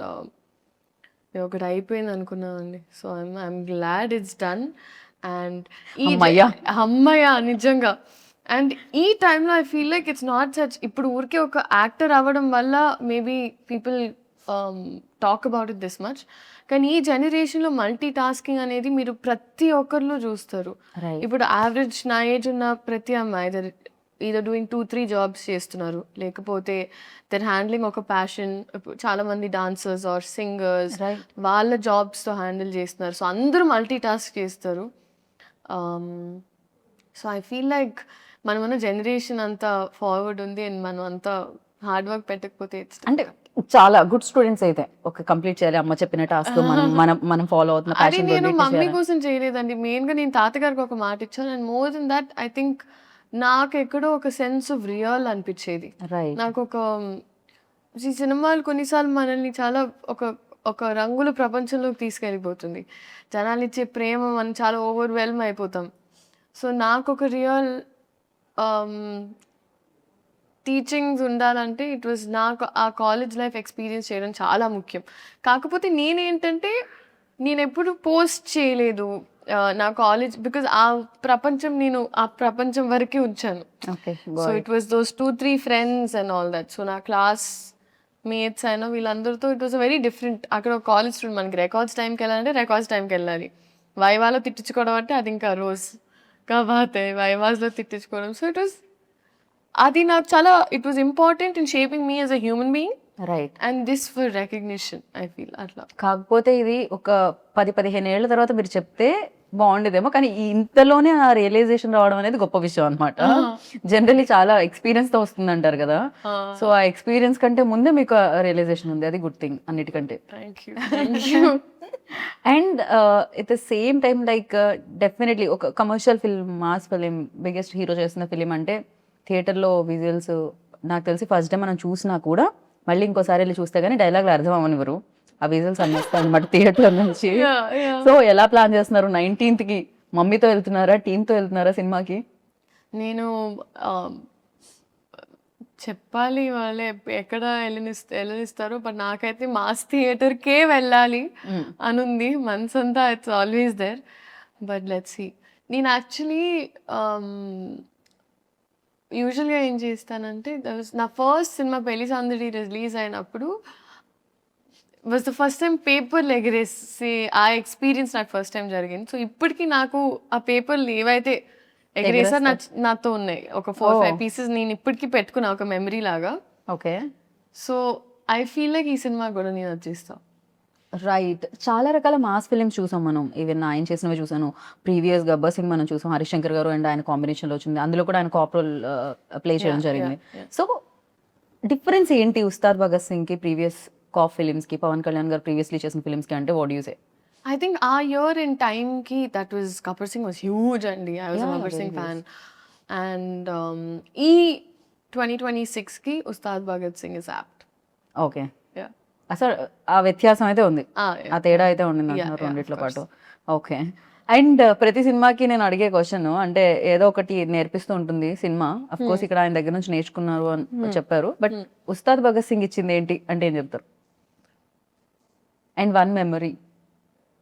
ఒకటి అయిపోయింది అనుకున్నానండి. So I'm glad it's done. And ఈ అమ్మయ్య నిజంగా. అండ్ ఈ టైంలో I feel like it's not such ఇప్పుడు ఊరికే ఒక యాక్టర్ అవ్వడం వల్ల maybe people talk about it this much. కానీ ఈ జనరేషన్లో మల్టీ టాస్కింగ్ అనేది మీరు ప్రతి ఒక్కరిలో చూస్తారు. ఇప్పుడు యావరేజ్ నా ఏజ్ ఉన్న ప్రతి అమ్మాయి either doing 2-3 జాబ్స్ చేస్తున్నారు, లేకపోతే దర్ హ్యాండ్లింగ్ ఒక ప్యాషన్. చాలా మంది డాన్సర్స్ ఆర్ సింగర్స్ వాళ్ళ జాబ్స్తో హ్యాండిల్ చేస్తున్నారు. సో అందరూ మల్టీ టాస్క్ చేస్తారు. సో ఐ ఫీల్ లైక్ మనమున్న జనరేషన్ అంతా ఫార్వర్డ్ ఉంది అండ్ మనం అంతా హార్డ్ వర్క్ పెట్టకపోతే అంటే చాలా గుడ్ స్టూడెంట్స్ అయితే ఒక కంప్లీట్ చేయాలి అమ్మ చెప్పిన టాస్క్ మనం ఫాలో అవుతున్న అది నేను మమ్మీ కోసం చేయలేదండి. మెయిన్గా నేను తాతగారికి ఒక మాట ఇచ్చాను. And more than that I think నాకు ఎక్కడో ఒక సెన్స్ ఆఫ్ రియల్ అనిపించేది. నాకు ఒక ఈ సినిమాలు కొన్నిసార్లు మనల్ని చాలా ఒక రంగుల ప్రపంచంలోకి తీసుకెళ్ళిపోతుంది. జనాలు ఇచ్చే ప్రేమ మనం చాలా ఓవర్వెల్మ్ అయిపోతాం. సో నాకు ఒక రియల్ టీచింగ్స్ ఉండాలంటే ఇట్ వాజ్ నాకు ఆ కాలేజ్ లైఫ్ ఎక్స్పీరియన్స్ చేయడం చాలా ముఖ్యం. కాకపోతే నేనేంటంటే నేను ఎప్పుడు పోస్ట్ చేయలేదు నా కాలేజ్, బికాజ్ ఆ ప్రపంచం వరకే ఉంచాను. So it was those 2-3 friends and all that. So నా క్లాస్ మేట్స్ అయినా వీళ్ళందరితో ఇట్ వాస్ వెరీ డిఫరెంట్. అక్కడ ఒక కాలేజ్ స్టూడెంట్ మనకి రికార్డ్స్ టైంకి వెళ్ళాలంటే రికార్డ్స్ టైంకి వెళ్ళాలి. వైవాలో తిట్టించుకోవడం అంటే అది ఇంకా రోజు కాబట్టి వైవాస్లో తిట్టించుకోవడం. సో అది నాకు చాలా it was important in shaping me as a human being. Right. And this for recognition I feel అట్లా. కాకపోతే ఇది ఒక 10-15 ఏళ్ల తర్వాత మీరు చెప్తే బాగుండేదేమో, కానీ ఇంతలోనే ఆ రియలైజేషన్ రావడం అనేది గొప్ప విషయం అనమాట. జనరల్లీ చాలా ఎక్స్పీరియన్స్ తో వస్తుంది అంటారు కదా. సో ఆ ఎక్స్పీరియన్స్ కంటే ముందే మీకు రియలైజేషన్ ఉంది, అది గుడ్ థింగ్ అన్నిటికంటే. And at the same time like definitely ఒక commercial film, mass film, biggest hero చేస్తున్న ఫిలిం అంటే థియేటర్లో విజువల్స్ నాకు తెలిసి ఫస్ట్ టైం మనం చూసినా కూడా మళ్ళీ ఇంకోసారి వెళ్ళి చూస్తే కానీ డైలాగ్లు అర్థం అవ్వనివ్వరు. ఆ విజువల్స్ అనిపిస్తాయి అనమాట థియేటర్ నుంచి. సో ఎలా ప్లాన్ చేస్తున్నారు? 19th కి మమ్మీతో వెళ్తున్నారా, టీంతో వెళ్తున్నారా సినిమాకి? నేను చెప్పాలి వాళ్ళే ఎక్కడ వెళ్ళనిస్తారో, బట్ నాకైతే మాస్ థియేటర్కే వెళ్ళాలి అనుంది మనసంతా. It's always there. But let's see. నేను యాక్చువల్లీ యూజువల్గా ఏం చేస్తానంటే నా ఫస్ట్ సినిమా పెళ్లి సందడి రిలీజ్ అయినప్పుడు వాజ్ ద ఫస్ట్ టైం పేపర్లు ఎగరేసి ఆ ఎక్స్పీరియన్స్ నాకు ఫస్ట్ టైం జరిగింది. సో ఇప్పటికీ నాకు ఆ పేపర్లు ఏవైతే ఎగరేసారు నాతో ఉన్నాయి. ఒక 4-5 పీసెస్ నేను ఇప్పటికీ పెట్టుకున్నా ఒక మెమరీ లాగా. Okay. So I feel like ఈ సినిమా కూడా నేను వచ్చేస్తాను. రైట్. చాలా రకాల మాస్ ఫిలిమ్స్ చూసాం మనం. ఈవెన్ ఆయన చేసినవి చూసాను. ప్రీవియస్ గబ్బర్ సింగ్ మనం చూసాం, హరిశంకర్ గారు అండ్ ఆయన కాంబినేషన్లో వచ్చింది. అందులో కూడా ఆయన కాప్ రోల్ ప్లే చేయడం జరిగింది. సో డిఫరెన్స్ ఏంటి ఉస్తాద్ భగత్ సింగ్ కి ప్రీవియస్ కాప్ ఫిలిమ్స్ కి, పవన్ కళ్యాణ్ గారు ప్రీవియస్లీ చేసిన ఫిలిమ్స్ కి అంటే what you say? I think our year in time ki that was Gabbar Singh was huge and I was a Gabbar Singh fan. And 2026 ki Ustad Bhagat Singh is apt. Okay. అసలు ఆ వ్యత్యాసం అయితే ఉంది, ఆ తేడా అయితే ఉండింది అంటున్నారు రెండిట్లో పాటు. ఓకే. అండ్ ప్రతి సినిమాకి నేను అడిగే క్వశ్చన్ అంటే ఏదో ఒకటి నేర్పిస్తూ ఉంటుంది సినిమా. అఫ్ కోర్స్ ఇక్కడ ఆయన దగ్గర నుంచి నేర్చుకున్నారు అని చెప్పారు. బట్ ఉస్తాద్ భగత్ సింగ్ ఇచ్చింది ఏంటి అంటే ఏం చెప్తారు? And one memory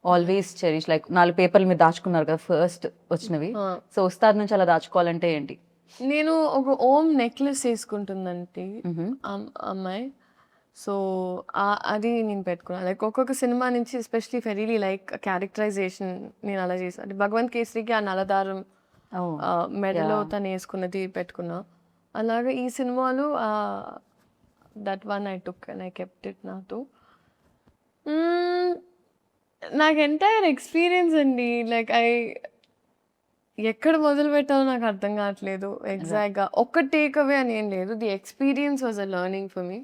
always cherish, like 4 పేపర్లు మీరు దాచుకున్నారు కదా ఫస్ట్ వచ్చినవి. సో ఉస్తాద్ నుంచి అలా దాచుకోవాలంటే ఏంటి? నేను ఒక ఓం నెక్లెస్ వేసుకుంటుందంటే అమ్మాయి. సో అది నేను పెట్టుకున్నాను. లైక్ ఒక్కొక్క సినిమా నుంచి ఎస్పెషలీ ఫెరీలీ లైక్ క్యారెక్టరైజేషన్ నేను అలా చేసాను. అంటే భగవంత్ కేసరికి ఆ నలదారం మెడలో తను వేసుకున్నది పెట్టుకున్నా. అలాగే ఈ సినిమాలో that one I took and I kept it నాతో. నాకు ఎంటైర్ ఎక్స్పీరియన్స్ అండి, లైక్ ఎక్కడ మొదలు పెట్టాలో నాకు అర్థం కావట్లేదు ఎగ్జాక్ట్గా. ఒక్క టేక్ అవే అని ఏం లేదు, the experience was a learning for me.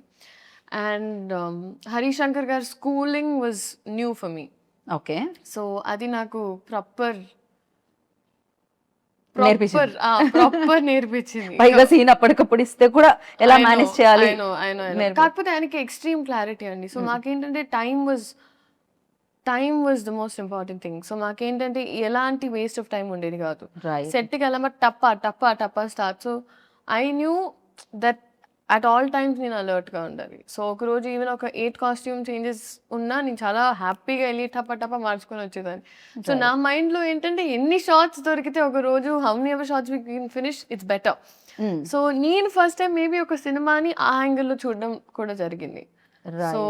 And Harishankar గారి schooling was new for me. Okay, so అది నాకు ప్రాపర్ నేర్పించింది. నేర్పించింది. పైగా సీన్ అప్పటికప్పుడు ఇస్తే కూడా ఎలా మేనేజ్ చేయాలి. కాకపోతే ఆయనకి ఎక్స్ట్రీమ్ క్లారిటీ అండి. సో మాకేంటంటే time was the most important thing. So మాకేంటంటే ఎలాంటి వేస్ట్ ఆఫ్ టైం ఉండేది కాదు. సెట్కి వెళ్ళమా టప్ప start. So I knew that at all times నేను అలర్ట్గా ఉండాలి. సో ఒకరోజు ఈవెన్ ఒక 8 కాస్ట్యూమ్ చేంజెస్ ఉన్నా నేను చాలా హ్యాపీగా వెళ్ళి టప్ప మార్చుకొని వచ్చేదాన్ని. సో నా మైండ్లో ఏంటంటే ఎన్ని షార్ట్స్ దొరికితే ఒక రోజు how many ever shorts we can finish, it's better. So నేను ఫస్ట్ టైం మేబీ ఒక సినిమాని ఆ యాంగిల్లో చూడడం కూడా జరిగింది. సో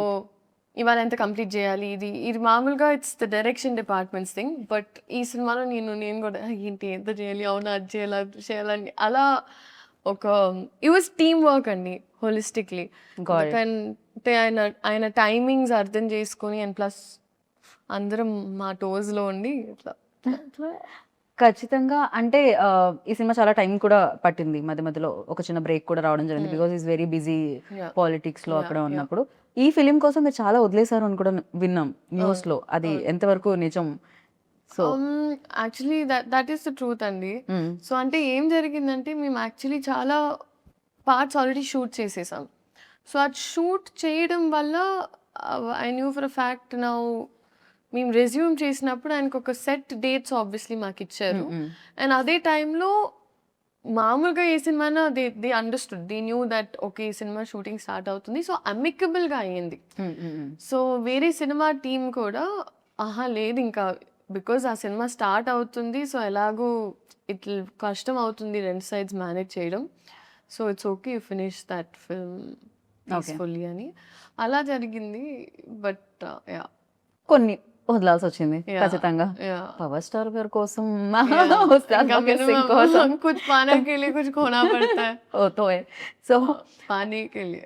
ఇవాళ ఎంత కంప్లీట్ చేయాలి, ఇది మామూలుగా it's the direction departments thing. But ఈ సినిమాలో నేను కూడా ఏంటి ఎంత చేయాలి, అవునా అది చేయాలని అలా ఒక ఇట్ వాజ్ టీమ్ వర్క్ అండి హోలిస్టిక్లీ. అంటే ఆయన టైమింగ్స్ అర్థం చేసుకొని అండ్ ప్లస్ అందరం మా టోస్లో ఉండి ఇట్లా. ఖచ్చితంగా. అంటే ఈ సినిమా చాలా టైం కూడా పట్టింది, మధ్య మధ్యలో ఒక చిన్న బ్రేక్ కూడా రావడం జరిగింది because is very busy politics లో అక్కడ ఉన్నప్పుడు. ఈ ఫిలిం కోసం మీరు చాలా వదిలేశారు అని కూడా విన్నాం న్యూస్ లో, అది ఎంతవరకు నిజం? So actually that is the truth అండి. సో అంటే ఏం జరిగిందంటే మేము యాక్చువల్లీ చాలా పార్ట్స్ ఆల్రెడీ షూట్ చేసేసాం. సో అది షూట్ చేయడం వల్ల I knew for a fact now మేము రెజ్యూమ్ చేసినప్పుడు ఆయనకు ఒక సెట్ డేట్స్ ఆబ్వియస్లీ మాకు ఇచ్చారు. అండ్ అదే టైంలో మామూలుగా ఏ cinema they understood, they knew that okay ఈ సినిమా షూటింగ్ స్టార్ట్ అవుతుంది. సో అమికబుల్గా అయ్యింది. సో వేరే సినిమా టీం కూడా లేదు ఇంకా బికాజ్ ఆ సినిమా స్టార్ట్ అవుతుంది, సో ఎలాగో ఇట్లా కష్టం అవుతుంది రెండు సైడ్స్ మేనేజ్ చేయడం. So it's okay you finish that film peacefully అని అలా జరిగింది. బట్ కొన్ని వదలాల్సి వచ్చింది ఖచ్చితంగా. పవర్ స్టార్ గారి కోసం कुछ पाने के लिए कुछ खोना पड़ता है. तो है. సో पाने के लिए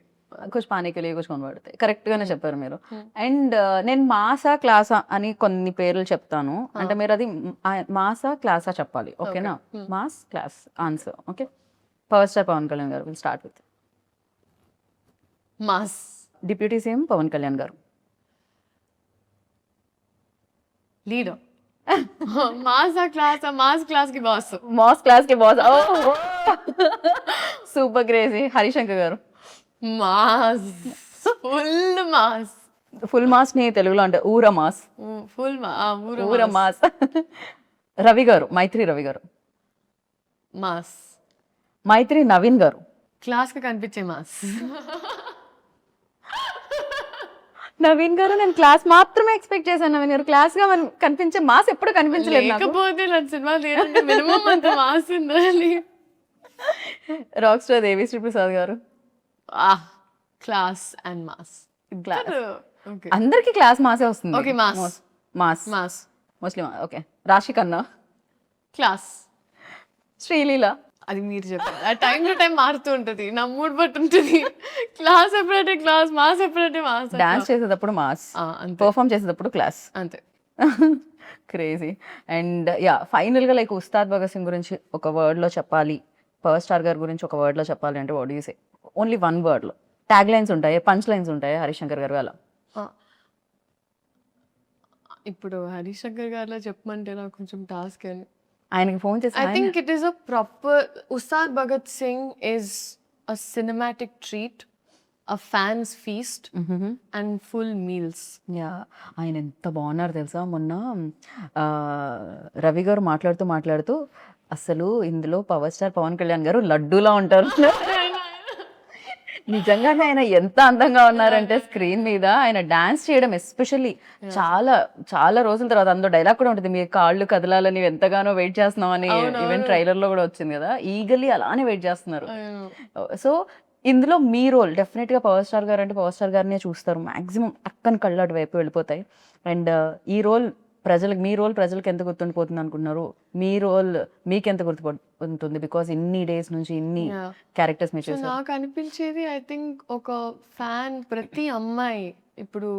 కుछ పానీ కే లియే కుछ खोना पड़ता है. కరెక్ట్ గానే చెప్పారు మీరు. అండ్ నేను మాసా క్లాసా అని కొన్ని పేర్లు చెప్తాను, అంటే మీరు అది మాసా క్లాసా చెప్పాలి, ఓకేనా? Mass class answer. Okay, power star Pawan Kalyan గారు. Will start with mass. Deputy CM Pawan Kalyan గారు. లీడర్. మాస్ క్లాస్ కి బాస్. మాస్ క్లాస్ కి బాస్. Super crazy. హరిశంకర్ గారు. మాస్, ఫుల్ మాస్ ని తెలుగులో అంటే ఊర మాస్. ఊర మాస్. రవి గారు, మైత్రి రవి గారు. మాస్. మైత్రి నవీన్ గారు. క్లాస్ కి కనిపించే మాస్. నవీన్ గారు నేను క్లాస్ మాత్రమే ఎక్స్పెక్ట్ చేశాను. నవీన్ గారు క్లాస్ గా కనిపించే మాస్ ఎప్పుడు కనిపించలేదు. లేకపోతే సినిమా మినిమం అంత మాస్ ఉండాలి. రాక్ స్టార్ దేవిశ్రీ ప్రసాద్ గారు. Class and mass. అందరికి క్లాస్ మాసే వస్తుంది. Okay, mass mostly. ఓకే, రాశి ఖన్నా. క్లాస్. శ్రీలీల. అది మీరు చెప్పారు, ఆ టైం టు టైం మారుతూ ఉంటుంది, నా మూడ్ బట్టి ఉంటుంది. క్లాస్ ఎప్పుడంటే క్లాస్, మాస్ ఎప్పుడంటే మాస్. డాన్స్ చేసేటప్పుడు మాస్, పర్ఫామ్ చేసేటప్పుడు క్లాస్, అంతే. క్రేజీ. అండ్ ఫైనల్ గా లైక్ ఉస్తాద్ భగత్ సింగ్ గురించి ఒక వర్డ్ లో చెప్పాలి, పవర్ స్టార్ గారి గురించి ఒక వర్డ్ లో చెప్పాలి అంటే what do you say? Only one word లో. ట్యాగ్ లైన్స్ ఉంటాయి, పంచ్ లైన్స్ ఉంటాయి హరిశంకర్ గారు అలా. ఇప్పుడు హరిశంకర్ గారిలో చెప్పమంటే నాకు కొంచెం టాస్క్ అని. ఆయనకి ఫోన్ చేసి I think it is a proper Ustad Bhagat Singh is a cinematic treat, a fan's feast, and full meals. ఆయన ఎంత బాగున్నారు తెలుసా? మొన్న రవి గారు మాట్లాడుతూ అసలు ఇందులో పవర్ స్టార్ పవన్ కళ్యాణ్ గారు లడ్డూలా ఉంటారు. నిజంగానే ఆయన ఎంత అందంగా ఉన్నారంటే స్క్రీన్ మీద ఆయన డాన్స్ చేయడం ఎస్పెషల్లీ చాలా చాలా రోజుల తర్వాత. అందులో డైలాగ్ కూడా ఉంటుంది, మీ కాళ్ళు కదలాలని ఎంతగానో వెయిట్ చేస్తున్నాం అని. ఈవెన్ ట్రైలర్ లో కూడా వచ్చింది కదా, ఈగల్లీ అలానే వెయిట్ చేస్తున్నారు. సో ఇందులో మీ రోల్ డెఫినెట్ గా పవర్ స్టార్ గారు అంటే పవర్ స్టార్ గారినే చూస్తారు మాక్సిమం, అక్కని కళ్ళు అటు వైపు వెళ్ళిపోతాయి. అండ్ ఈ రోల్ ప్రజలకు మీ రోల్ ప్రజలకు ఎంత గుర్తుండిపోతుంది అనుకుంటున్నారు? మీ రోల్ మీకు ఎంత గుర్తుపడుతుంది? బికాస్ ఇన్ని డేస్ నుంచి ఇన్ని Yeah. క్యారెక్టర్స్ మీరు సో చేశారు. నాకు అనిపించేది ఐ థింక్ ఒక ఫ్యాన్ ప్రతి అమ్మాయి ఇప్పుడు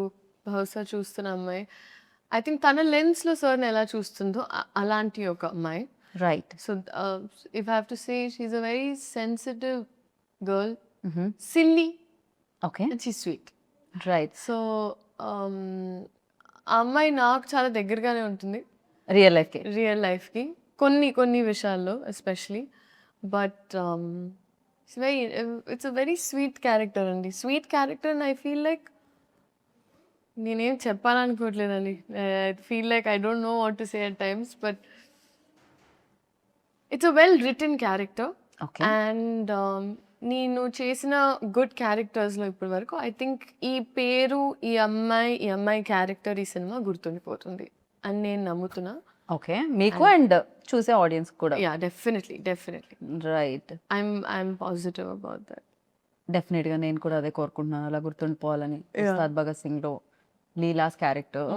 బహుశా చూస్తున్న అమ్మాయి ఐ థింక్ తన లెన్స్లో సార్ని ఎలా చూస్తుందో అలాంటి ఒక అమ్మాయి. Right. So if have to say she's a very sensitive girl, silly okay. And she sweet. Right. So ఆ అమ్మాయి నాకు చాలా దగ్గరగానే ఉంటుంది రియల్ లైఫ్కి. రియల్ లైఫ్కి కొన్ని విషయాల్లో especially. But it's a very sweet character అండి. Sweet character and I feel like నేనేం చెప్పాలనుకోవట్లేదండి. I feel like I don't know what to say at times, but it's a well written character. Okay. And నేను చేసిన good క్యారెక్టర్స్లో ఇప్పటి వరకు I think ఈ పేరు, ఈ అమ్మాయి క్యారెక్టర్ ఈ సినిమా గుర్తుండిపోతుంది అని నేను నమ్ముతున్నా. ఓకే. మీకు అండ్ చూసే ఆడియన్స్ కూడా. Yeah, definitely. Right. I'm positive about that. Definite గా నేను కూడా అదే కోరుకుంటున్నాను, అలా గుర్తుండిపోవాలని. ఉస్తాద్ భగత్ సింగ్ లో Leela's character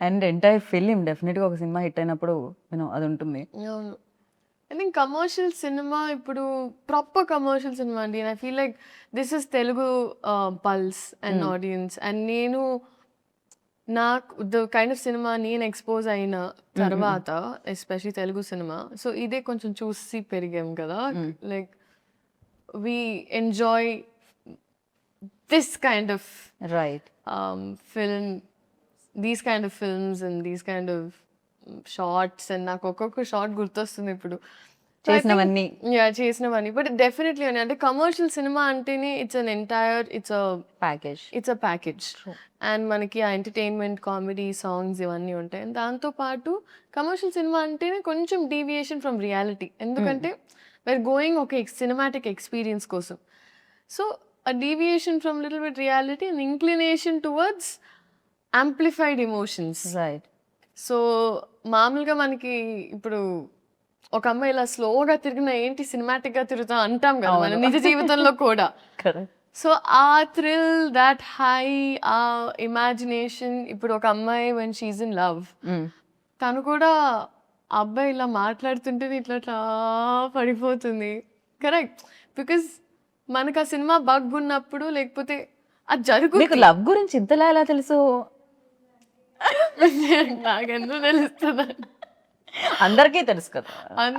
and entire film definite గా ఒక సినిమా హిట్ అయినప్పుడు అది ఉంటుంది. అవును. ఐ థింక్ కమర్షియల్ సినిమా ఇప్పుడు ప్రాపర్ కమర్షియల్ సినిమా అండి. I feel like this is Telugu pulse and audience. And నేను నాకు ద కైండ్ ఆఫ్ సినిమా నేను ఎక్స్పోజ్ అయిన తర్వాత ఎస్పెషలీ తెలుగు సినిమా, సో ఇదే కొంచెం చూసి పెరిగాం కదా. Like we enjoy this kind of right. Film, these kind of films and these kind of shorts. And నాకు ఒక్కొక్క షార్ట్ గుర్తొస్తుంది ఇప్పుడు చేసినవన్నీ. చేసినవన్నీ. బట్ డెఫినెట్లీ అని అంటే కమర్షియల్ సినిమా అంటేనే ఇట్స్ అ ప్యాకేజ్. అండ్ మనకి ఆ ఎంటర్టైన్మెంట్, కామెడీ, సాంగ్స్ ఇవన్నీ ఉంటాయి. అండ్ దాంతోపాటు కమర్షియల్ సినిమా అంటేనే కొంచెం డీవియేషన్ ఫ్రమ్ రియాలిటీ. ఎందుకంటే we're going ఒక సినిమాటిక్ ఎక్స్పీరియన్స్ కోసం. So a deviation from little bit reality and inclination towards amplified emotions. Right. So మామూలుగా మనకి ఇప్పుడు ఒక అమ్మాయి ఇలా స్లోగా తిరిగినా ఏంటి సినిమాటిక్ గా తిరుగుతాం అంటాం కదా మన నిజ జీవితంలో కూడా. కరెక్ట్. సో ఆ థ్రిల్, దాట్ హై, ఆ ఇమాజినేషన్. ఇప్పుడు ఒక అమ్మాయి వెన్ షీఈ్ ఇన్ లవ్, తను కూడా ఆ అబ్బాయి ఇలా మాట్లాడుతుంటే ఇట్లా పడిపోతుంది. కరెక్ట్. బికాస్ మనకు ఆ సినిమా బగ్ ఉన్నప్పుడు లేకపోతే అది జరుగుతుంది. మీకు లవ్ గురించి ఇంతలా ఎలా తెలుసు? నాకెందుకు తెలుస్తుంది? అందరికీ తెలుసు కదా.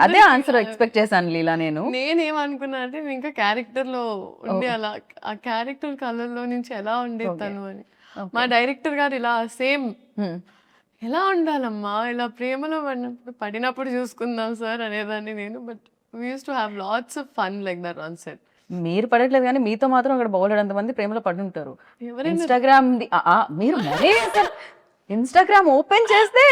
అదే ఆన్సర్ ఎక్స్పెక్ట్ చేశాను లీలా. నేనేమనుకున్నా అంటే నేను ఇంకా క్యారెక్టర్ లో ఉండి అలా ఆ క్యారెక్టర్ కలర్లో నుంచి ఎలా ఉండేది తను అని. మా డైరెక్టర్ గారు ఇలా సేమ్ ఎలా ఉండాలమ్మా, ఇలా ప్రేమలో పడినప్పుడు చూసుకుందాం సార్ అనేదాన్ని నేను. But we use to have lots of fun like that on set. మీరు పడట్లేదు కానీ మీతో మాత్రం అక్కడ బౌలెడంత మంది ప్రేమలో పడి ఉంటారు. ఇన్స్టాగ్రామ్ మీరు మరీ ఇన్స్టాగ్రామ్ ఓపెన్ చేస్తే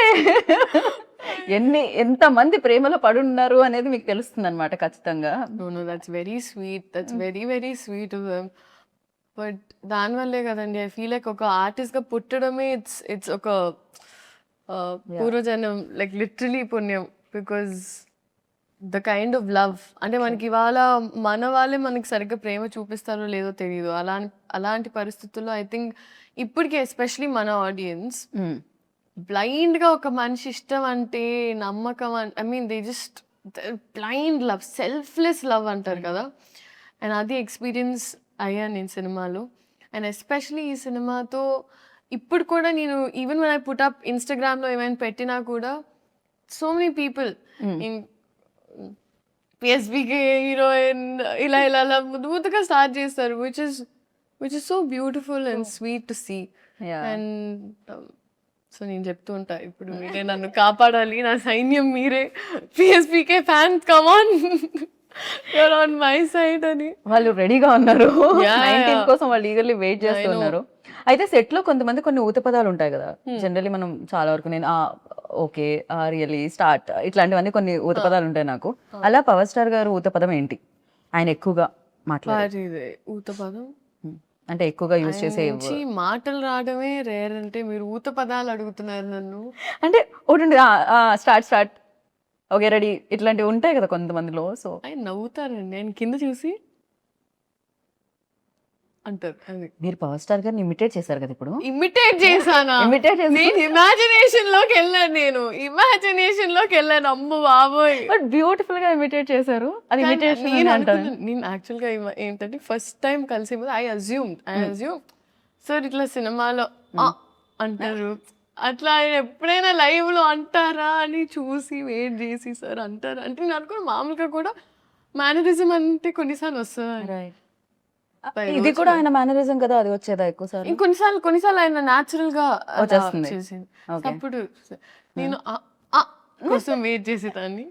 ఎంత మంది ప్రేమలో పడి ఉన్నారు అనేది మీకు తెలుస్తుంది అనమాట ఖచ్చితంగా. No, that's very sweet. That's very very sweet of them. But దానివల్లే కదండి ఐ ఫీల్ లైక్ ఒక ఆర్టిస్ట్ గా పుట్టడమే ఇట్స్ ఒక పూర్వజన్మ, లైక్ లిటరలీ పుణ్యం. Because the kind of love అంటే మనకి ఇవాళ మన వాళ్ళే మనకి సరిగ్గా ప్రేమ చూపిస్తారో లేదో తెలియదు. అలాంటి పరిస్థితుల్లో ఐ థింక్ ఇప్పటికే ఎస్పెషలీ మన ఆడియన్స్ బ్లైండ్గా ఒక మనిషి ఇష్టం అంటే నమ్మకం, I mean they just blind love, selfless love అంటారు కదా. అండ్ అది ఎక్స్పీరియన్స్ అయ్యాను నేను సినిమాలో. అండ్ ఎస్పెషలీ ఈ సినిమాతో ఇప్పుడు కూడా నేను even when I put up ఇన్స్టాగ్రామ్లో ఏమైనా పెట్టినా కూడా so many people PSBK heroine ఇలా ఇలా అలా ముద్దుగా స్టార్ట్ చేస్తారు, which is so beautiful and sweet to see. And so నేను చెప్తూ ఉంటా ఇప్పుడు మీరే నన్ను కాపాడాలి, నా సైన్యం మీరే, PSPK fans come on, you're on my side అని. వాళ్ళు రెడీగా ఉన్నారు 19 కోసం, వాళ్ళు ఈగర్లీ వెయిట్ చేస్తున్నారు. అయితే సెట్ లో కొంతమంది కొన్ని ఊత పదాలు ఉంటాయి కదా జనరల్లీ, మనం చాలా వరకు నేను ఓకే రియలీ స్టార్ట్ ఇట్లాంటివన్నీ కొన్ని ఊత పదాలు ఉంటాయి నాకు. అలా పవర్ స్టార్ గారు ఊత పదం ఏంటి ఆయన ఎక్కువగా మాట్లాడే ఊత పదం అంటే ఎక్కువగా యూజ్ చేసే మాటలు రావడమే రేర్. అంటే మీరు ఊత పదాలు అడుగుతున్నారు నన్ను అంటే ఒకటి స్టార్ట్ ఓకే రెడీ ఇట్లాంటివి ఉంటాయి కదా కొంతమందిలో. సో ఆయన నవ్వుతారండి, ఆయన కింద చూసి అంటారు. అది మీరు పవర్ స్టార్ గారిని ఇమిటేట్ చేశారు కదా ఇప్పుడు. ఇమిటేట్ చేశానా? ఇమిటేట్ చేసి నేను ఇమాజినేషన్ లోకి వెళ్ళాను. అమ్మ బాబోయ్! బట్ బ్యూటిఫుల్ గా ఇమిటేట్ చేశారు. అది ఇమిటేషన్ నేను అంటారు. అనుకున్నాను, నేను యాక్చువల్గా ఏంటంటే ఫస్ట్ టైం కలిసే ముందు ఐ అజ్యూమ్ సార్ ఇట్లా సినిమాలో అంటారు, అట్లా ఆయన ఎప్పుడైనా లైవ్ లో అంటారా అని చూసి వెయిట్ చేసి సార్ అంటారా అంటే నేను అనుకున్న మామూలుగా కూడా మేనరిజం అంటే కొన్నిసార్లు వస్తుంది. Right. ఇది కూడా ఆయన మేనరిజం కదా, అది వచ్చేదా ఎక్కువ సార్లు? కొన్నిసార్లు ఆయన న్యాచురల్ గా అలా వచ్చేస్తుంది. చేసింది. Okay. అప్పుడు నేను కోసం వెయిట్ చేసేదాన్ని.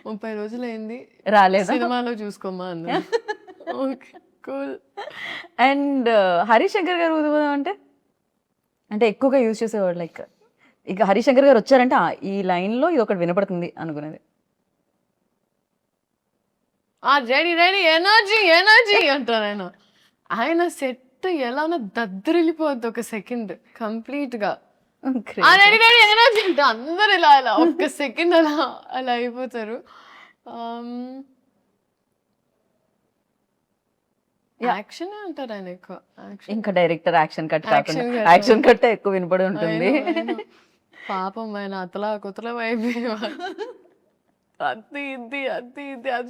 30 రోజులు అయింది, రాలేదా? సినిమాలో చూసుకోమా అన్న. Okay cool. అండ్ హరిశంకర్ గారు ఊదుబోదాం అంటే ఎక్కువగా యూజ్ చేసేవాడు. లైక్ ఇక హరిశంకర్ గారు వచ్చారంటే ఈ లైన్ లో ఇది ఒకటి వినపడుతుంది అనుకునేది. రెడీ ఎనర్జీ అంటారు ఆయన. ఆయన సెట్ ఎలా ఉన్నా దద్దరిల్లిపోద్ది ఒక సెకండ్ కంప్లీట్ గా. రెడీ ఎనర్జీ అంటే అందరు ఇలా ఒక్క సెకండ్ అలా అయిపోతారు. యాక్షన్ అంటారు ఆయన ఎక్కువ. ఇంకా డైరెక్టర్ యాక్షన్ కట్ కాకుండా Action cut. యాక్షన్ కట్ ఎక్కువ వినపడి ఉంటుంది. పాపం ఆయన అతలా కుతలం అయిపోయేవాడు. అది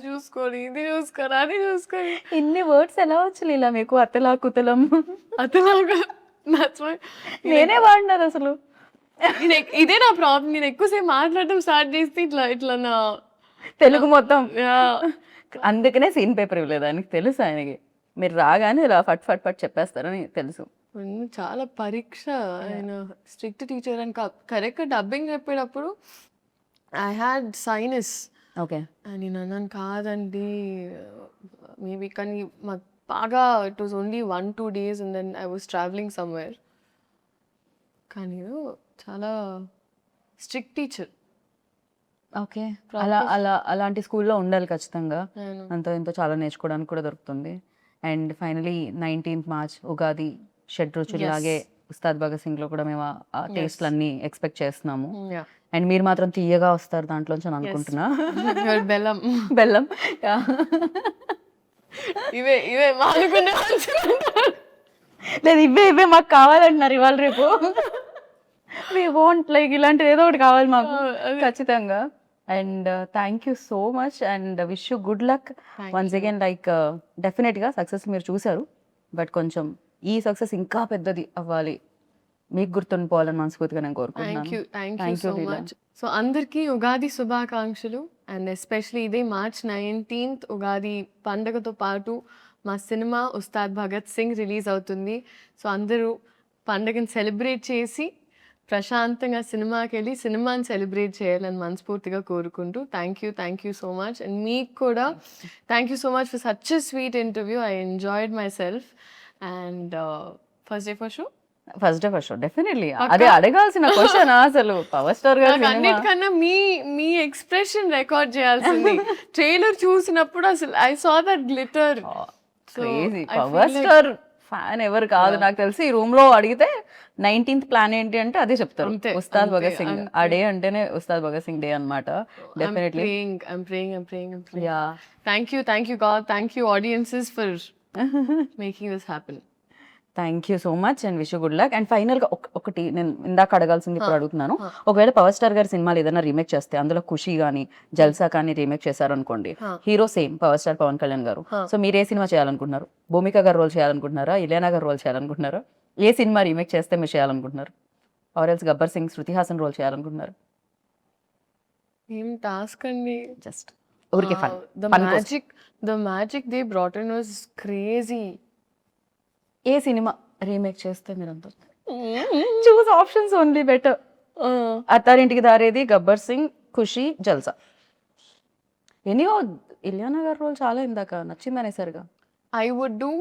చూసుకొని ఇది చూసుకొని అది చూసుకొని ఇన్ని వర్డ్స్ ఎలా వచ్చాయి ఇలా మీకు? అతలా కుతలం అతలాగా నేనే వాడినారు అసలు. ఇదే నా ప్రాబ్లం. నేను ఎక్కువసేపు మాట్లాడడం స్టార్ట్ చేస్తే ఇట్లా నా తెలుగు మొత్తం. అందుకనే సీన్ పేపర్ ఇవ్వలేదు ఆయనకి తెలుసు. ఆయనకి మీరు రాగానే ఇలా ఫట్ ఫట్ ఫట్ చెప్పేస్తారని తెలుసు. చాలా పరీక్ష. ఆయన స్ట్రిక్ట్ టీచర్ అని కరెక్ట్ డబ్బింగ్ చెప్పేటప్పుడు ఐ హ్యాడ్ సైనస్. ఓకే. నేను అన్నాను కాదండి మేబీ, కానీ మాకు బాగా it was only 1-2 days and then I was travelling somewhere. కానీ చాలా స్ట్రిక్ట్ టీచర్. ఓకే. అలాంటి స్కూల్లో ఉండాలి ఖచ్చితంగా. అంత ఇంతో చాలా నేర్చుకోవడానికి కూడా దొరుకుతుంది. And finally 19th March Ugadi షడ్ రుచుల్లాగే ఉస్తాద్ భగత్ సింగ్ లో కూడా మేము ఆ టేస్ట్లు అన్ని ఎక్స్పెక్ట్ చేస్తున్నాము. అండ్ మీరు మాత్రం తీయగా వస్తారు దాంట్లోంచి అని అనుకుంటున్నా. బెల్లం ఇవే మానుకునే లేదు, ఇవే మాకు కావాలంటున్నారు ఇవాళ రేపు. వి వాంట్ లైక్ ఇలాంటిది ఏదో ఒకటి కావాలి మాకు ఖచ్చితంగా. And thank you so much and wish you good luck once again. Like డెఫినెట్గా సక్సెస్ మీరు చూసారు, బట్ కొంచెం ఈ సక్సెస్ ఇంకా పెద్దది అవ్వాలి, మీకు గుర్తుండిపోవాలని మనస్ఫూర్తిగా నేను కోరుకుంటున్నాను. Thank you so much. So అందరికీ ఉగాది శుభాకాంక్షలు. అండ్ ఎస్పెషలీ ఇదే March 19th ఉగాది పండగతో పాటు మా సినిమా ఉస్తాద్ భగత్ సింగ్ రిలీజ్ అవుతుంది. సో అందరూ పండగను సెలబ్రేట్ చేసి ప్రశాంతంగా సినిమాకి వెళ్ళి సినిమాని సెలబ్రేట్ చేయాలని మనస్ఫూర్తిగా కోరుకుంటూ thank you so much. And మీకు కూడా thank you so much for such a sweet interview. I enjoyed my self. And first day for show definitely అదే అడగాల్సిన క్వశ్చన్ అసలు. పవర్ స్టార్ గారు అన్నిటికన్నా మీ ఎక్స్ప్రెషన్ రికార్డ్ చేయాల్సింది. ట్రైలర్ చూసినప్పుడు అసలు I saw that glitter. Power star fan ఎవరు కాదు నాకు తెలిసి. ఈ రూమ్ లో అడిగితే 19th ప్లాన్ ఏంటి అంటే అదే చెప్తారు, ఉస్తాద్ భగత్ సింగ్. ఆ డే అంటేనే ఉస్తాద్ భగత్ సింగ్ డే అన్నమాట. Definitely. I'm praying. Yeah. Thank you God. Thank you audiences for making this happen. Thank you so much and wish you good luck. And final గా ఒకటి నేను ఇందాక అడగాల్సింది ఇప్పుడు అడుగుతున్నాను. ఒకవేళ పవర్ స్టార్ గారి సినిమాలు ఏదైనా రీమేక్ చేస్తే, అందులో ఖుషి కానీ జల్సా కానీ రీమేక్ చేశారు అనుకోండి, hero same Power star Pawan Kalyan garu, so మీరు ఏ సినిమా చేయాలనుకుంటున్నారు? భూమిక గారు రోల్ చేయాలనుకుంటున్నారా? ఇలియానా గారు రోల్ చేయాలనుకుంటున్నారా? ఏ సినిమా రీమేక్ చేస్తే మీరు చేయాలనుకుంటున్నారు? Or else Gabbar Singh, Shruti Haasan role చేయాలనుకుంటున్నారు? ఏం టాస్క్ అండి. జస్ట్ ఊరికే fun. The magic they brought in was crazy. ఏ సినిమా రీమేక్ చేస్తే మీరు అంత choose options only better. Attarintiki Daredi, Gabbar Singh, ఖుషి, జల్సా. ఎనీయో ఇలియానా గారి రోల్ చాలా ఇందాక నచ్చింది అనేసరిగా. I would do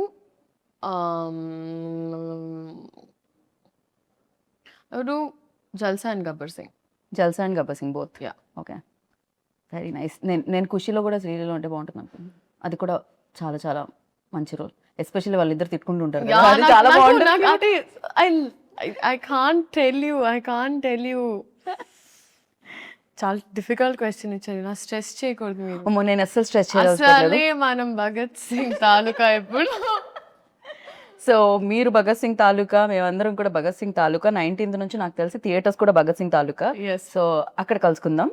Jalsa and Gabbar Singh. Jalsa and Gabbar Singh both. Yeah. Okay, very nice. నేను ఖుషిలో కూడా శ్రీలీలో ఉంటే బాగుంటుంది అనుకున్నాను. అది కూడా చాలా చాలా మంచి రోల్. ఎస్పెషల్లీ వాళ్ళిద్దరు తిట్టుకుంటూ ఉంటారు కదా, అది చాలా బాగుంటుంది. I can't tell you. చాలా డిఫికల్ట్ క్వశ్చన్ ఇచ్చారు. నా స్ట్రెస్ చేయకూడదు మీరు. నేను అస్సలు స్ట్రెస్ చేయలేదు. అసలే మనం భగత్ సింగ్ తాలూకా ఎప్పుడు. సో మీరు భగత్ సింగ్ తాలూకా, మేమందరం కూడా భగత్ సింగ్ తాలూకా. 19th నుంచి నాకు తెలిసి థియేటర్స్ కూడా భగత్ సింగ్ తాలూకా. ఎస్ సో అక్కడ కలుసుకుందాం.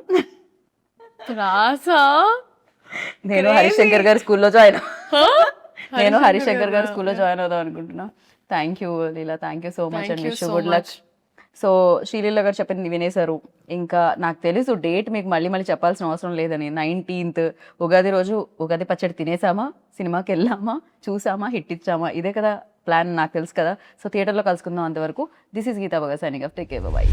రాసా నేను హరిశంకర్ గారి స్కూల్లో జాయిన్ నేను హరిశంకర్ గారి స్కూల్లో జాయిన్ అవుదాం అనుకుంటున్నా. Thank you Leela, thank you so much and wish good luck. So Sreeleela గారు చెప్పింది వినేశారు. ఇంకా నాకు తెలుసు డేట్ మీకు మళ్ళీ మళ్ళీ చెప్పాల్సిన అవసరం లేదని. 19th ఉగాది రోజు ఉగాది పచ్చడి తినేసామా, సినిమాకి వెళ్ళామా, చూసామా, హిట్ ఇచ్చామా, ఇదే కదా ప్లాన్, నాకు తెలుసు కదా. సో థియేటర్లో కలుసుకుందాం. అంతవరకు this is Geetha Bhagat signing off. Take care, by.